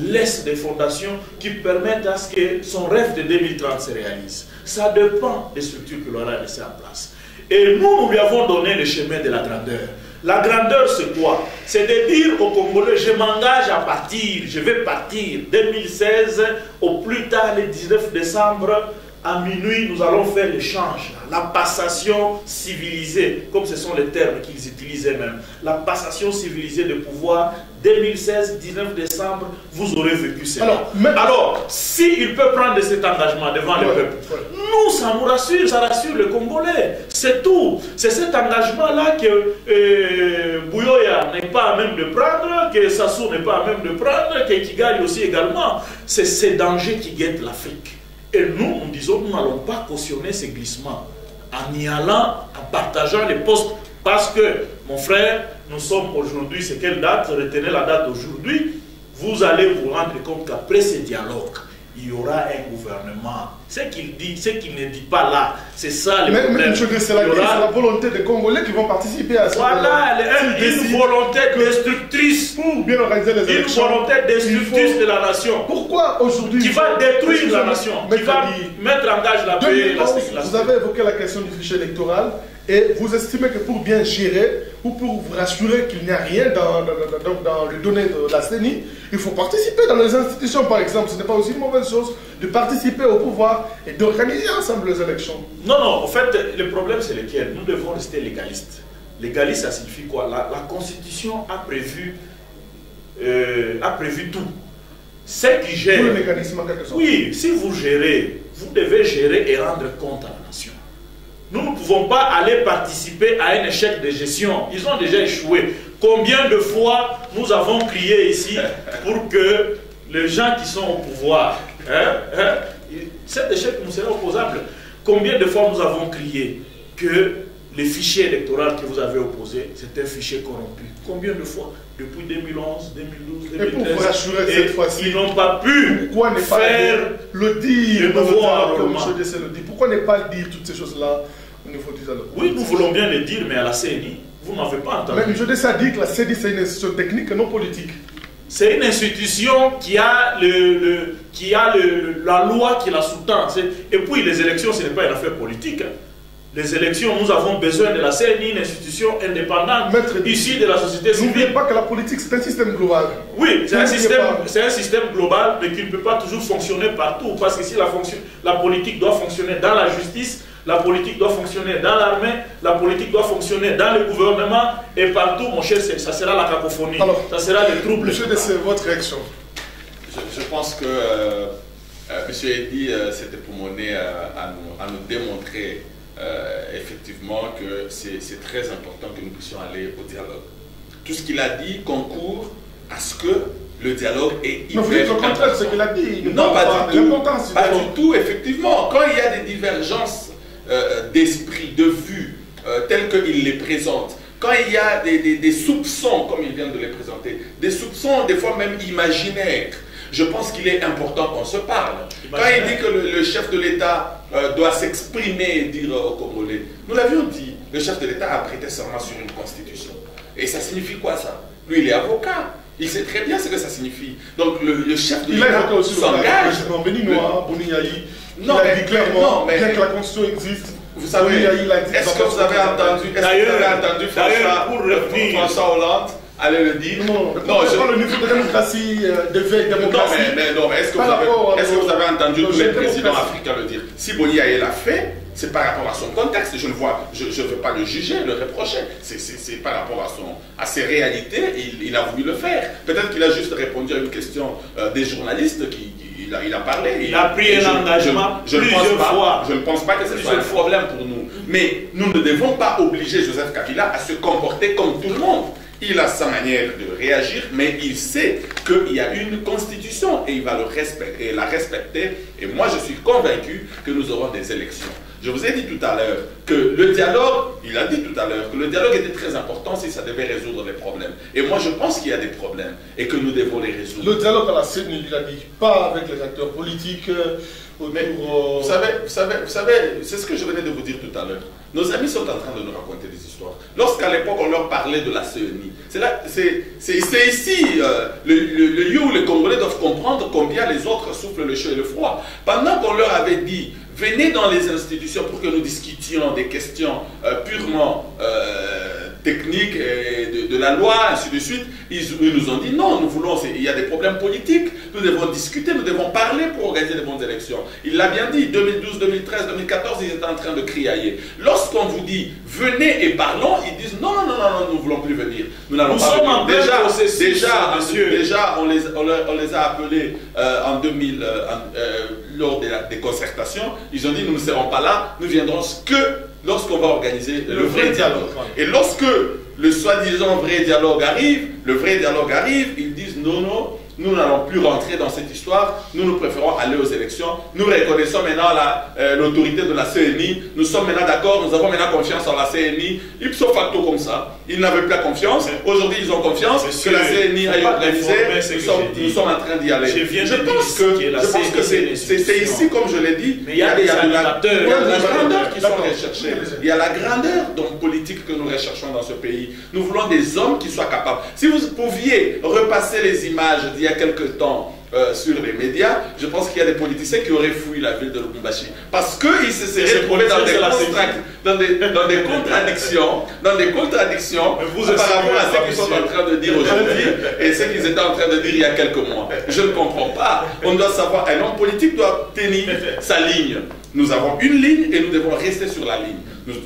laisse des fondations qui permettent à ce que son rêve de 2030 se réalise. Ça dépend des structures que l'on a laissées en place. Et nous lui avons donné le chemin de la grandeur. La grandeur, c'est quoi? C'est de dire aux Congolais, je m'engage à partir, je vais partir 2016, au plus tard le 19 décembre, à minuit, nous allons faire l'échange, la passation civilisée, comme ce sont les termes qu'ils utilisaient même. La passation civilisée de pouvoir, 2016, 19 décembre, vous aurez vécu cela. Alors, s'il peut prendre cet engagement devant le peuple, nous, ça nous rassure, ça rassure les Congolais. C'est tout. C'est cet engagement-là que Bouyoya n'est pas à même de prendre, que Sassou n'est pas à même de prendre, que Kigali aussi également. C'est ces dangers qui guettent l'Afrique. Et nous, nous disons, nous n'allons pas cautionner ces glissements en y allant, en partageant les postes. Parce que, mon frère, nous sommes aujourd'hui, c'est quelle date? Retenez la date d'aujourd'hui. Vous allez vous rendre compte qu'après ce dialogue, il y aura un gouvernement. Ce qu'il dit, ce qu'il ne dit pas là, c'est ça le problème. Mais c'est la volonté des Congolais qui vont participer à ça. Voilà, une volonté destructrice. Pour bien organiser les élections. Une volonté destructrice de la nation. Pourquoi aujourd'hui? Qui va détruire la nation, qui va mettre en gage la paix et la sécurité. Vous avez évoqué la question du fichier électoral. Et vous estimez que pour bien gérer, ou pour vous rassurer qu'il n'y a rien dans les données de la CENI, il faut participer dans les institutions, par exemple. Ce n'est pas aussi une mauvaise chose de participer au pouvoir et d'organiser ensemble les élections. Non, non, en fait, le problème c'est lequel? Nous devons rester légalistes. Légaliste, ça signifie quoi? La Constitution a prévu tout. Ceux qui gèrent... Tout le mécanisme en quelque sorte. Oui, si vous gérez, vous devez gérer et rendre compte à la nation. Nous ne pouvons pas aller participer à un échec de gestion. Ils ont déjà échoué. Combien de fois nous avons crié ici pour que les gens qui sont au pouvoir, cet échec nous sera opposable. Combien de fois nous avons crié que le fichier électoral que vous avez opposé, c'est un fichier corrompu? Combien de fois? Depuis 2011, 2012, 2013. Et pour vous rassurer cette fois-ci, ils n'ont pas pu faire le dire, comme M. Dessé le dit. Pourquoi ne pas dire toutes ces choses-là au niveau du dialogue? Oui, nous voulons bien le dire, mais à la CENI, vous n'avez pas entendu. Mais M. Dessé a dit que la CENI, c'est une institution technique et non politique. C'est une institution qui a, la loi qui la sous-tend. Et puis les élections, ce n'est pas une affaire politique. Les élections, nous avons besoin de la CENI, une institution indépendante, issue de la société civile. N'oubliez pas que la politique, c'est un système global. Oui, c'est un système global, mais qui ne peut pas toujours fonctionner partout. Parce que si la politique doit fonctionner dans la justice, la politique doit fonctionner dans l'armée, la politique doit fonctionner dans le gouvernement, et partout, mon cher, ça sera la cacophonie. Alors, ça sera le trouble. Monsieur Dessé, votre réaction? Je pense que M. Eddy s'était promené à nous démontrer effectivement que c'est très important que nous puissions aller au dialogue. Tout ce qu'il a dit concourt à ce que le dialogue est hyper important. Non, le contraire, c'est qu'il a dit. Non, pas du tout. Pas du tout, effectivement. Quand il y a des divergences d'esprit, de vue, telles qu'il les présente, quand il y a des soupçons, comme il vient de les présenter, des soupçons des fois même imaginaires, je pense qu'il est important qu'on se parle. Quand il dit que le chef de l'État doit s'exprimer et dire aux Congolais, nous l'avions dit, le chef de l'État a prêté serment sur une constitution. Et ça signifie quoi ça? Lui, il est avocat. Il sait très bien ce que ça signifie. Donc le chef de l'État s'engage. Il a dit clairement, bien que la constitution existe, vous savez, est-ce que vous avez entendu, François Hollande aller le dire? Non, je parle le niveau de démocratie, de veille démocratie. Non, mais est-ce que vous avez entendu tous les présidents africains le dire? Si Boniaï l'a fait, c'est par rapport à son contexte. Je ne veux pas le juger, le reprocher. C'est par rapport à ses réalités, il a voulu le faire. Peut-être qu'il a juste répondu à une question des journalistes il a parlé. Il a pris un engagement plusieurs fois. Je ne pense pas que ce soit un problème pour nous. Mais nous ne devons pas obliger Joseph Kabila à se comporter comme tout le monde. Il a sa manière de réagir, mais il sait qu'il y a une constitution et il va la respecter. Et moi, je suis convaincu que nous aurons des élections. Je vous ai dit tout à l'heure que le dialogue, il a dit tout à l'heure que le dialogue était très important si ça devait résoudre les problèmes. Et moi, je pense qu'il y a des problèmes et que nous devons les résoudre. Le dialogue à la CENI, il a dit, pas avec les acteurs politiques. Mais vous savez, c'est ce que je venais de vous dire tout à l'heure. Nos amis sont en train de nous raconter des histoires. Lorsqu'à l'époque on leur parlait de la CENI, c'est ici le lieu où les Congolais doivent comprendre combien les autres soufflent le chaud et le froid. Pendant qu'on leur avait dit, venez dans les institutions pour que nous discutions des questions purement technique et de la loi, ainsi de suite. Ils nous ont dit non, nous voulons, il y a des problèmes politiques, nous devons discuter, nous devons parler pour organiser de bonnes élections. Il l'a bien dit, 2012, 2013, 2014, ils étaient en train de criailler. Lorsqu'on vous dit venez et parlons, ils disent non, non, non, non, nous ne voulons plus venir. Nous n'allons pas venir. Déjà, on les a appelés en 2000, lors des concertations, ils ont dit nous ne serons pas là, nous viendrons que lorsqu'on va organiser le vrai dialogue. Et lorsque le soi-disant vrai dialogue arrive, ils disent non, non, nous n'allons plus rentrer dans cette histoire, nous préférons aller aux élections, nous reconnaissons maintenant l'autorité de la CNI, nous sommes maintenant d'accord, nous avons maintenant confiance en la CNI, ipso facto comme ça. Ils n'avaient plus confiance, aujourd'hui ils ont confiance que la CNI a organisé, nous sommes en train d'y aller. Je pense que c'est ici, comme je l'ai dit, il y a la grandeur qui sont recherchés, il y a la grandeur politique que nous recherchons dans ce pays. Nous voulons des hommes qui soient capables. Si vous pouviez repasser les images d'il y a quelque temps sur les médias, je pense qu'il y a des politiciens qui auraient fui la ville de Lubumbashi parce qu'ils se seraient retrouvés dans des contradictions par rapport à ce qu'ils sont en train de dire aujourd'hui et ce qu'ils étaient en train de dire il y a quelques mois. Je ne comprends pas. On doit savoir, un homme politique doit tenir sa ligne. Nous avons une ligne et nous devons rester sur la ligne. Nous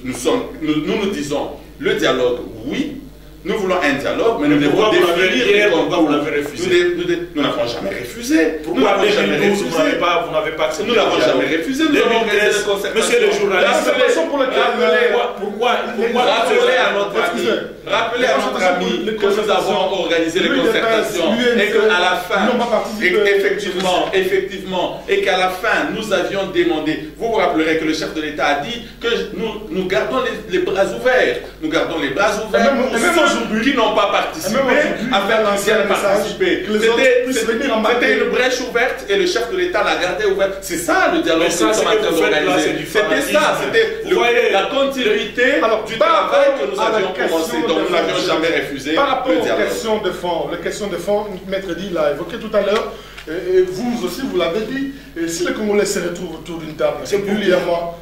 disons le dialogue, oui. Nous voulons un dialogue, mais nous devons définir pourquoi vous l'avez refusé. Nous n'avons jamais refusé. Pourquoi en 2012 vous n'avez pas accepté? Nous n'avons jamais refusé. Nous avons organisé le concertation. Monsieur le journaliste, rappelez à notre ami que nous avons organisé les concertations et qu'à la fin, effectivement, et qu'à la fin, nous avions demandé, vous vous rappellerez que le chef de l'État a dit que nous gardons les bras ouverts. Nous gardons les bras ouverts pour ceux qui n'ont pas participé, afin qu'ils viennent participer. C'était une brèche ouverte et le chef de l'État l'a gardée ouverte. C'est ça le dialogue que nous sommes en train d'organiser. C'était ça, c'était la continuité du travail que nous avions commencé. Donc nous n'avions jamais refusé. Par rapport aux questions de fond, Maître Di l'a évoqué tout à l'heure, et vous aussi vous l'avez dit, si les Congolais se retrouvent autour d'une table, régulièrement,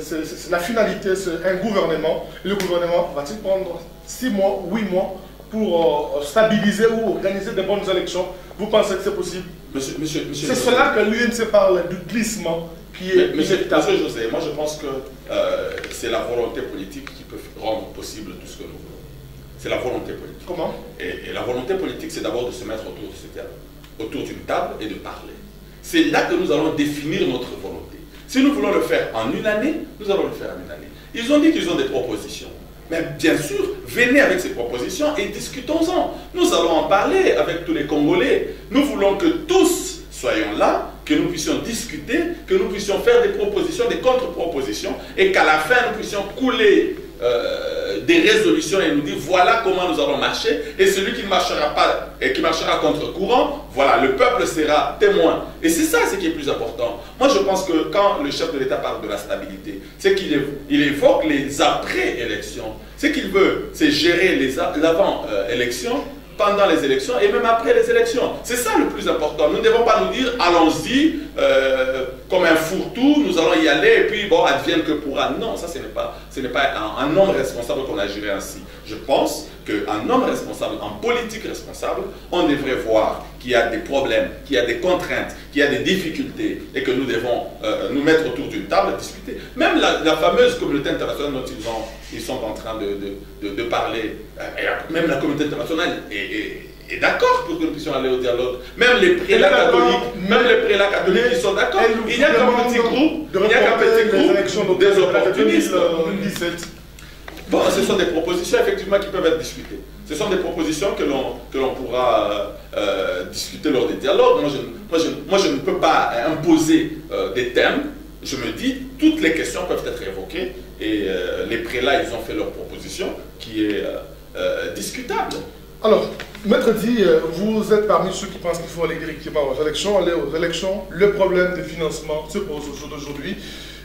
c'est la finalité, c'est un gouvernement. Le gouvernement va-t-il prendre 6 mois, 8 mois pour stabiliser ou organiser de bonnes élections? Vous pensez que c'est possible? C'est cela que l'UNC parle du glissement qui est inévitable. Monsieur José, moi je pense que c'est la volonté politique qui peut rendre possible tout ce que nous voulons. C'est la volonté politique. Comment? Et la volonté politique, c'est d'abord de se mettre autour d'une table et de parler. C'est là que nous allons définir notre volonté. Si nous voulons le faire en une année, nous allons le faire en une année. Ils ont dit qu'ils ont des propositions. Mais bien sûr, venez avec ces propositions et discutons-en. Nous allons en parler avec tous les Congolais. Nous voulons que tous soyons là, que nous puissions discuter, que nous puissions faire des propositions, des contre-propositions, et qu'à la fin, nous puissions couler des résolutions et nous dire voilà comment nous allons marcher, et celui qui ne marchera pas et qui marchera contre courant, voilà, le peuple sera témoin. Et c'est ça ce qui est plus important. Moi je pense que quand le chef de l'État parle de la stabilité, c'est qu'il évoque les après-élections. Ce qu'il veut, c'est gérer l'avant-élection, pendant les élections et même après les élections. C'est ça le plus important. Nous ne devons pas nous dire allons-y comme un fourre-tout, nous allons y aller et puis bon, advienne que pourra. Non, ça ce n'est pas un homme responsable qu'on agirait ainsi. Je pense qu'un homme responsable, en politique responsable, on devrait voir qu'il y a des problèmes, qu'il y a des contraintes, qu'il y a des difficultés et que nous devons nous mettre autour d'une table et discuter. Même la fameuse communauté internationale dont ils sont en train de parler, même la communauté internationale est d'accord pour que nous puissions aller au dialogue. Même les prélats catholiques, ils sont d'accord. Il n'y a qu'un petit groupe, des opportunistes. Bon, ce sont des propositions effectivement qui peuvent être discutées. Ce sont des propositions que l'on pourra discuter lors des dialogues. Moi, je ne peux pas imposer des thèmes. Je me dis, toutes les questions peuvent être évoquées et les prélats, ils ont fait leur proposition qui est discutable. Alors, Maître Di, vous êtes parmi ceux qui pensent qu'il faut aller directement aux élections. Aller aux élections, le problème de financement se pose au jour d'aujourd'hui.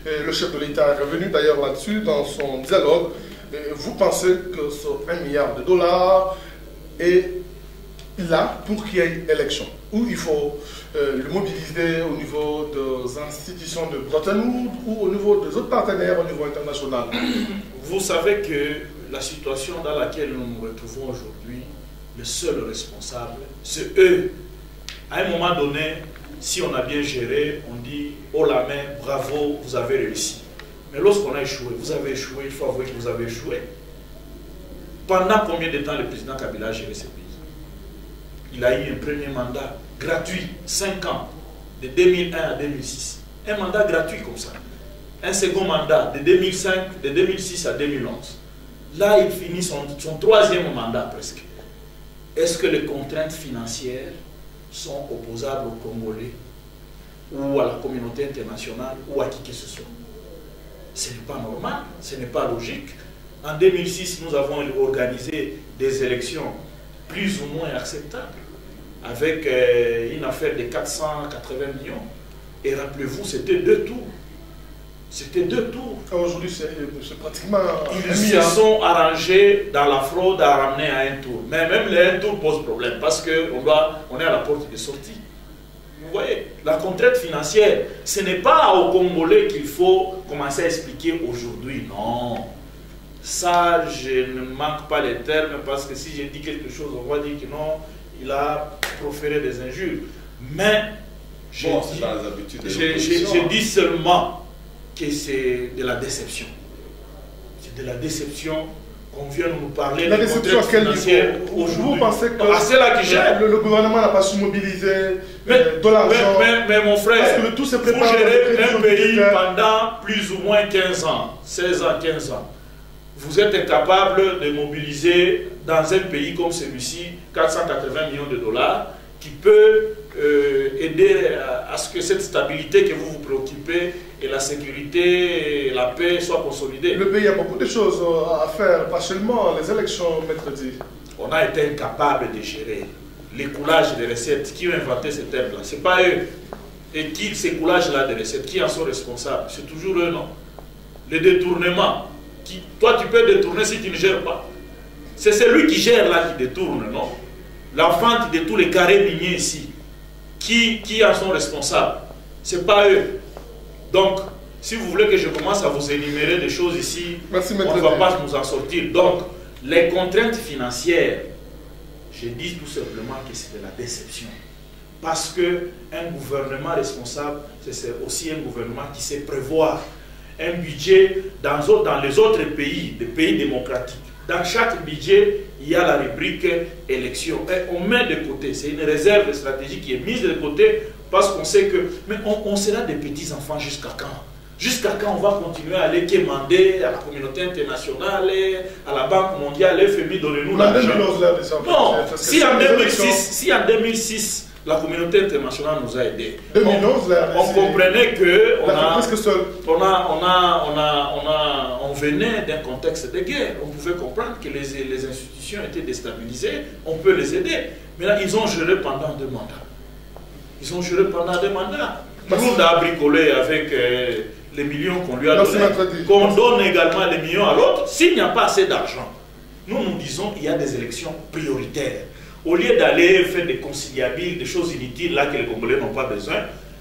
Le chef de l'État est revenu d'ailleurs là-dessus dans son dialogue. Vous pensez que ce 1 milliard de dollars est là pour qu'il y ait élection? Ou il faut le mobiliser au niveau des institutions de Bretton Woods ou au niveau des autres partenaires au niveau international? Vous savez que la situation dans laquelle nous nous retrouvons aujourd'hui, le seul responsable, c'est eux. À un moment donné, si on a bien géré, on dit « Oh la main, bravo, vous avez réussi ». Mais lorsqu'on a échoué, vous avez échoué, il faut avouer que vous avez échoué. Pendant combien de temps le président Kabila a géré ce pays? Il a eu un premier mandat gratuit, 5 ans, de 2001 à 2006. Un mandat gratuit comme ça. Un second mandat de 2005, de 2006 à 2011. Là, il finit son troisième mandat presque. Est-ce que les contraintes financières sont opposables aux Congolais ou à la communauté internationale ou à qui que ce soit? Ce n'est pas normal, ce n'est pas logique. En 2006, nous avons organisé des élections plus ou moins acceptables avec une affaire de 480 millions. Et rappelez-vous, c'était 2 tours. C'était 2 tours. Aujourd'hui, c'est pratiquement... Ils se sont arrangés dans la fraude à ramener à un tour. Mais même les 1 tour pose problème parce qu'on est à la porte de sortie. Vous voyez, la contrainte financière, ce n'est pas aux Congolais qu'il faut commencer à expliquer aujourd'hui. Non. Ça, je ne manque pas les termes parce que si je dis quelque chose, on va dire que non, il a proféré des injures. Mais je dis seulement que c'est de la déception. C'est de la déception qu'on vient nous parler. La déception à quel niveau? Vous pensez que le gouvernement n'a pas su mobiliser de l'argent? Mais mon frère, parce que le tout se prépare, vous gérez un pays pendant plus ou moins 15 ans, 16 ans, 15 ans. Vous êtes incapable de mobiliser dans un pays comme celui-ci 480 millions de dollars qui peut aider à ce que cette stabilité que vous vous préoccupez et la sécurité et la paix soient consolidées. Le pays a beaucoup de choses à faire, pas seulement les élections mercredi. On a été incapable de gérer l'écoulage des recettes. Qui a inventé ce terme-là? Ce n'est pas eux. Et qui, ces coulages-là des recettes, qui en sont responsables? C'est toujours eux, non? Le détournement. Toi, tu peux détourner si tu ne gères pas. C'est celui qui gère là qui détourne, non? L'enfant de tous les carrés miniers ici, qui en sont responsables? Ce n'est pas eux. Donc, si vous voulez que je commence à vous énumérer des choses ici, merci, on ne va pas nous en sortir. Donc, les contraintes financières, je dis tout simplement que c'est de la déception. Parce qu'un gouvernement responsable, c'est aussi un gouvernement qui sait prévoir un budget dans les autres pays, des pays démocratiques. Dans chaque budget, il y a la rubrique élection. Et on met de côté, c'est une réserve stratégique qui est mise de côté parce qu'on sait que... Mais on sera des petits-enfants jusqu'à quand? Jusqu'à quand on va continuer à aller quémander à la communauté internationale, à la Banque mondiale, FMI, donnez-nous l'argent. Non, si en 2006, la communauté internationale nous a aidés. 2011, on comprenait que on venait d'un contexte de guerre. On pouvait comprendre que les institutions étaient déstabilisées. On peut les aider. Mais là, ils ont géré pendant 2 mandats. Ils ont géré pendant 2 mandats. Nous, a bricolé avec les millions qu'on lui a donnés. Qu'on donne également les millions à l'autre. S'il n'y a pas assez d'argent, nous disons qu'il y a des élections prioritaires. Au lieu d'aller faire des conciliabiles, des choses inutiles là que les Congolais n'ont pas besoin,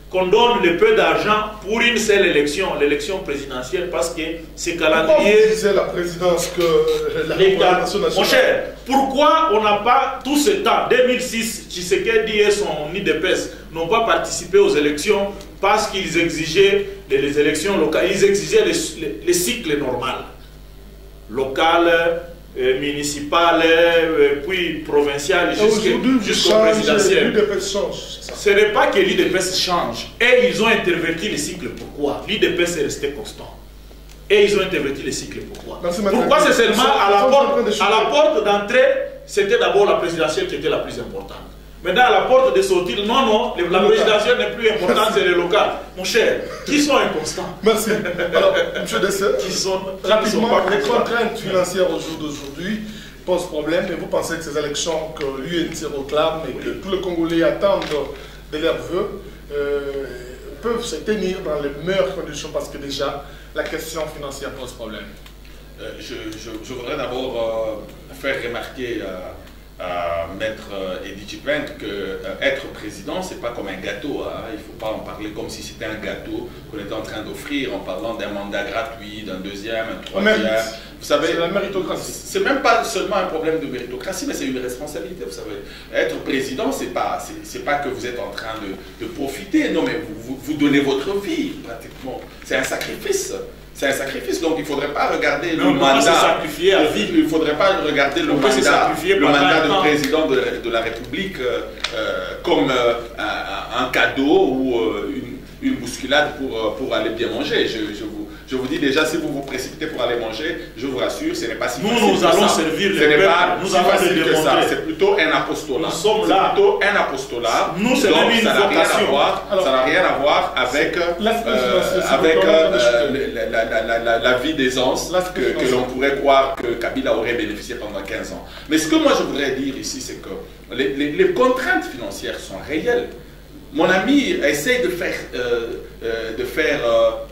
qu'on donne le peu d'argent pour une seule élection, l'élection présidentielle, parce que ces calendriers... C'est la présidence que la représentation nationale... Mon cher, pourquoi on n'a pas tout ce temps, 2006, Tshisekedi et son IDPS n'ont pas participé aux élections parce qu'ils exigeaient les élections locales, ils exigeaient les cycles normaux, local, municipal, puis provincial, jusqu'au présidentiel. Ce n'est pas que l'IDPS change. Et ils ont interverti les cycles. Pourquoi? L'IDPS est resté constant. Et ils ont interverti les cycles. Pourquoi? Pourquoi c'est seulement à la porte d'entrée, c'était d'abord la présidentielle qui était la plus importante. Maintenant, à la porte de sortie, non, la présidentielle n'est plus importante, c'est le local. Mon cher, qui sont inconstants? Merci. Alors, M. Dessert, rapidement, les constants. Contraintes financières au jour d'aujourd'hui posent problème. Et vous pensez que ces élections que l'UNC réclame et que tous les Congolais attendent de leurs vœux peuvent se tenir dans les meilleures conditions parce que déjà, la question financière pose problème? Je voudrais d'abord faire remarquer à Maître Eddy Tchipingue que être président, c'est pas comme un gâteau. Hein. Il ne faut pas en parler comme si c'était un gâteau qu'on était en train d'offrir en parlant d'un mandat gratuit, d'un deuxième, un troisième. Vous savez, c'est la méritocratie. C'est même pas seulement un problème de méritocratie, mais c'est une responsabilité. Vous savez, être président, c'est pas que vous êtes en train de profiter. Non, mais vous donnez votre vie pratiquement. C'est un sacrifice. C'est un sacrifice, donc il ne faudrait pas regarder le mandat. Il ne faudrait pas regarder le mandat de président de la République comme un cadeau ou une bousculade pour aller bien manger. Je vous dis déjà, si vous vous précipitez pour aller manger, je vous rassure, ce n'est pas si facile. Nous allons servir le peuple, nous allons le démontrer. C'est plutôt un apostolat. Nous sommes là. C'est plutôt un apostolat. Nous, c'est même une vocation. Ça n'a rien à voir avec la vie d'aisance que l'on pourrait croire que Kabila aurait bénéficié pendant 15 ans. Mais ce que moi je voudrais dire ici, c'est que les contraintes financières sont réelles. Mon ami essaye de faire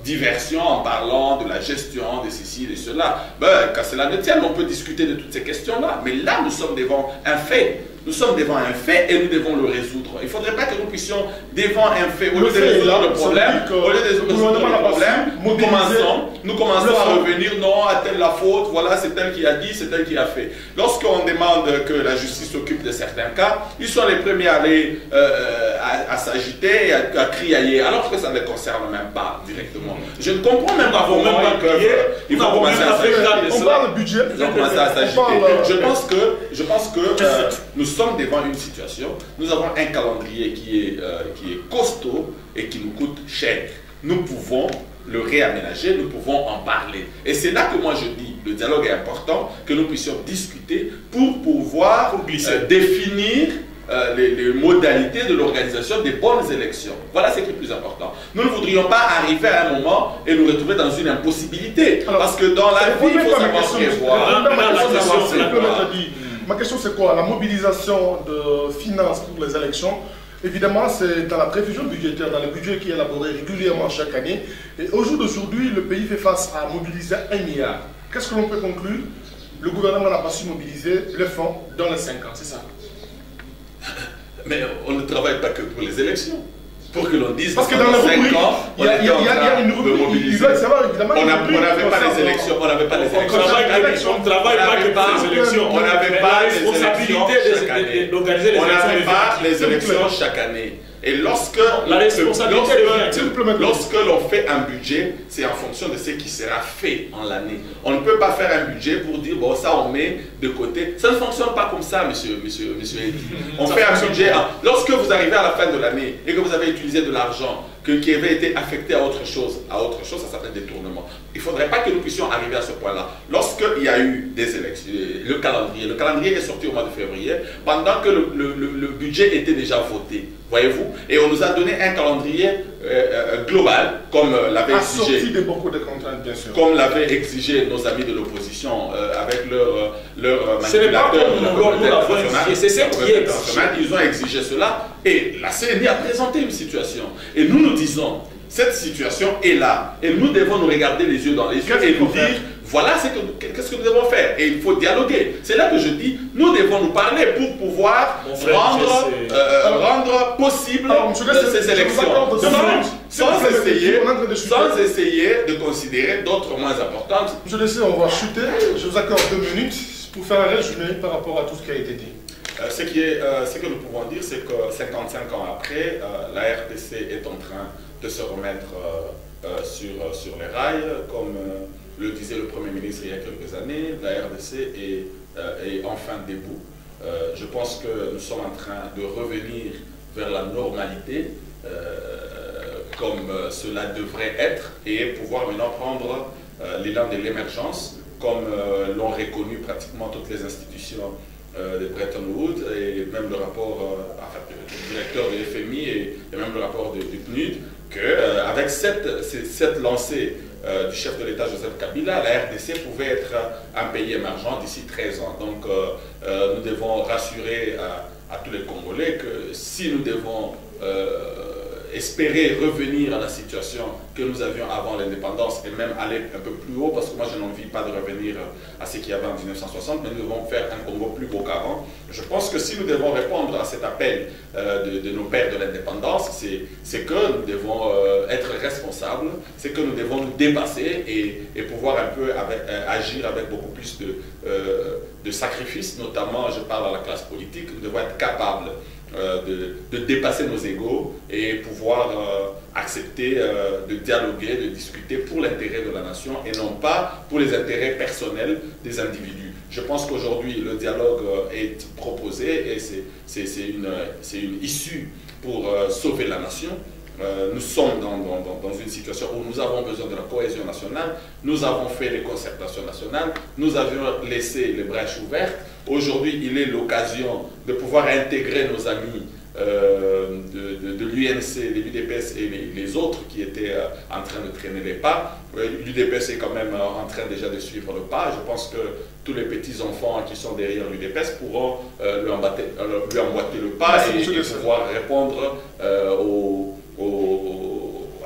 diversion en parlant de la gestion de ceci, de cela. Ben, qu'à cela ne tienne, on peut discuter de toutes ces questions-là. Mais là, nous sommes devant un fait. Nous sommes devant un fait et nous devons le résoudre. Il ne faudrait pas que nous puissions, devant un fait, au lieu de résoudre le problème, nous commençons à revenir, non, à telle la faute, voilà, c'est elle qui a dit, c'est elle qui a fait. Lorsqu'on demande que la justice s'occupe de certains cas, ils sont les premiers à aller à s'agiter, à crier, alors que ça ne les concerne même pas directement. Je ne comprends même pas comment ils vont commencer à s'agiter. On parle de budget. Ils vont commencer à s'agiter. Je pense que nous sommes devant une situation, nous avons un calendrier qui est costaud et qui nous coûte cher. Nous pouvons le réaménager, nous pouvons en parler. Et c'est là que moi je dis, le dialogue est important, que nous puissions discuter pour pouvoir définir les modalités de l'organisation des bonnes élections. Voilà ce qui est le plus important. Nous ne voudrions pas arriver à un moment et nous retrouver dans une impossibilité. Alors, parce que dans la vie, il faut savoir prévoir. Ma question c'est quoi? La mobilisation de finances pour les élections, évidemment c'est dans la prévision budgétaire, dans le budget qui est élaboré régulièrement chaque année. Et au jour d'aujourd'hui, le pays fait face à mobiliser 1 milliard. Qu'est-ce que l'on peut conclure? Le gouvernement n'a pas su mobiliser le fonds dans les 5 ans, c'est ça? Mais on ne travaille pas que pour les élections. Pour que l'on dise parce que dans la rubrique, il y a une rubrique, il doit savoir évidemment. On n'avait pas les élections, on n'avait pas les élections. On ne travaille pas que pour les élections. On n'avait pas les élections d'organiser les élections. On n'avait pas les élections chaque année. Et lorsque l'on fait un budget, c'est en fonction de ce qui sera fait en l'année. On ne peut pas faire un budget pour dire, bon, ça on met de côté. Ça ne fonctionne pas comme ça, monsieur Eddy. On fait un budget. Lorsque vous arrivez à la fin de l'année et que vous avez utilisé de l'argent qui avait été affecté à autre chose, ça s'appelle détournement. Il ne faudrait pas que nous puissions arriver à ce point-là. Lorsqu'il y a eu des élections, le calendrier est sorti au mois de février, pendant que le budget était déjà voté. Voyez-vous? Et on nous a donné un calendrier global, comme l'avait exigé. Assorti de beaucoup de contraintes, bien sûr. Comme l'avaient exigé nos amis de l'opposition avec leur manipulateur. C'est ce qui est exigé. Ils ont exigé cela et la CNI a présenté une situation. Et nous disons, cette situation est là. Et nous devons nous regarder les yeux dans les yeux et nous dire, voilà qu'est-ce que nous devons faire. Et il faut dialoguer. C'est là que je dis, nous devons nous parler pour pouvoir rendre possible ces élections. Sans essayer de considérer d'autres moins importantes. Je le sais, on va chuter. Je vous accorde 2 minutes pour faire un résumé par rapport à tout ce qui a été dit. Ce que nous pouvons dire, c'est que 55 ans après, la RDC est en train de se remettre sur les rails, comme le disait le Premier ministre il y a quelques années. La RDC est enfin debout. Je pense que nous sommes en train de revenir vers la normalité, comme cela devrait être, et pouvoir maintenant prendre l'élan de l'émergence, comme l'ont reconnu pratiquement toutes les institutions de Bretton Woods, et même le rapport, le directeur du FMI et même le rapport du PNUD, qu'avec cette lancée du chef de l'État Joseph Kabila, la RDC pouvait être un pays émergent d'ici 13 ans. Donc nous devons rassurer à tous les Congolais que si nous devons espérer revenir à la situation que nous avions avant l'indépendance et même aller un peu plus haut, parce que moi je n'envie pas de revenir à ce qu'il y avait en 1960, mais nous devons faire un Congo plus beau qu'avant. Je pense que si nous devons répondre à cet appel de nos pères de l'indépendance, c'est que nous devons être responsables, c'est que nous devons nous dépasser et pouvoir un peu agir avec beaucoup plus de sacrifices, notamment je parle à la classe politique. Nous devons être capables de dépasser nos égos et pouvoir accepter de dialoguer, de discuter pour l'intérêt de la nation et non pas pour les intérêts personnels des individus. Je pense qu'aujourd'hui le dialogue est proposé et c'est une issue pour sauver la nation. Nous sommes dans une situation où nous avons besoin de la cohésion nationale, nous avons fait les concertations nationales, nous avions laissé les brèches ouvertes. Aujourd'hui, il est l'occasion de pouvoir intégrer nos amis de l'UNC, de l'UDPS et les autres qui étaient en train de traîner les pas. L'UDPS est quand même en train déjà de suivre le pas. Je pense que tous les petits-enfants qui sont derrière l'UDPS pourront lui emboîter le pas et pouvoir répondre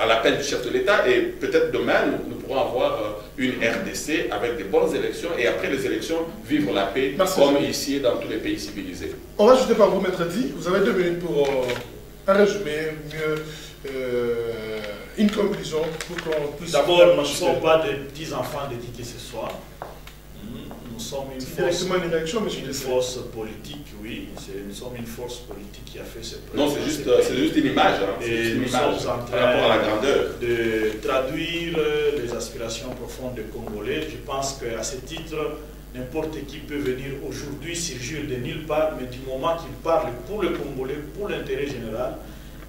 à l'appel du chef de l'État. Et peut-être demain, nous pourrons avoir une RDC avec des bonnes élections et après les élections, vivre la paix. Merci. Comme ici et dans tous les pays civilisés. On va ajouter par vous, Maître Di. Vous avez 2 minutes pour un résumé, une conclusion pour qu'on puisse... D'abord, nous ne sommes pas des petits-enfants de qui que ce soit. Nous sommes une force politique, oui. Nous sommes une force politique qui a fait ce projet. Non, c'est juste une image. Hein. Et nous sommes en train par rapport à la grandeur de traduire les aspirations profondes des Congolais. Je pense qu'à ce titre, n'importe qui peut venir aujourd'hui surgir de nulle part, mais du moment qu'il parle pour le Congolais, pour l'intérêt général,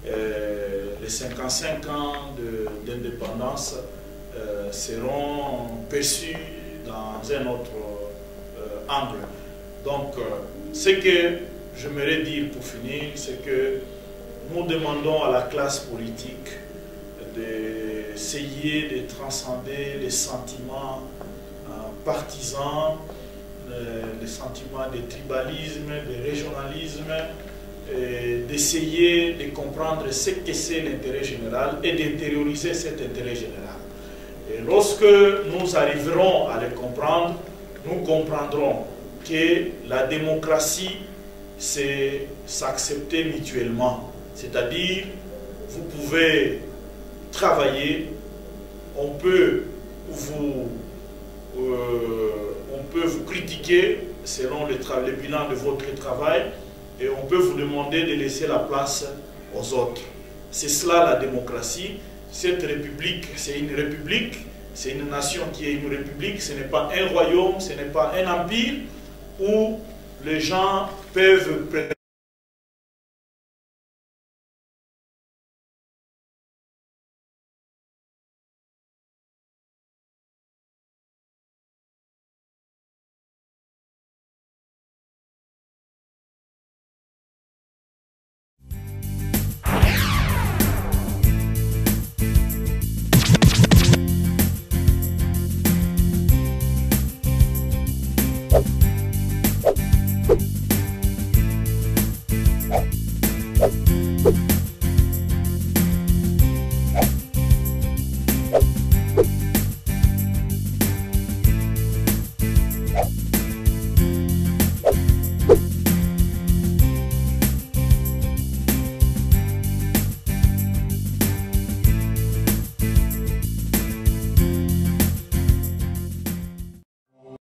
les 55 ans d'indépendance seront perçus dans un autre angle. Donc, ce que j'aimerais dire pour finir, c'est que nous demandons à la classe politique d'essayer de transcender les sentiments partisans, les sentiments de tribalisme, de régionalisme, d'essayer de comprendre ce que c'est l'intérêt général et d'intérioriser cet intérêt général. Et lorsque nous arriverons à le comprendre, nous comprendrons que la démocratie, c'est s'accepter mutuellement. C'est-à-dire, vous pouvez travailler, on peut vous critiquer selon le bilan de votre travail et on peut vous demander de laisser la place aux autres. C'est cela la démocratie. Cette république, c'est une république, c'est une nation qui est une république, ce n'est pas un royaume, ce n'est pas un empire où les gens peuvent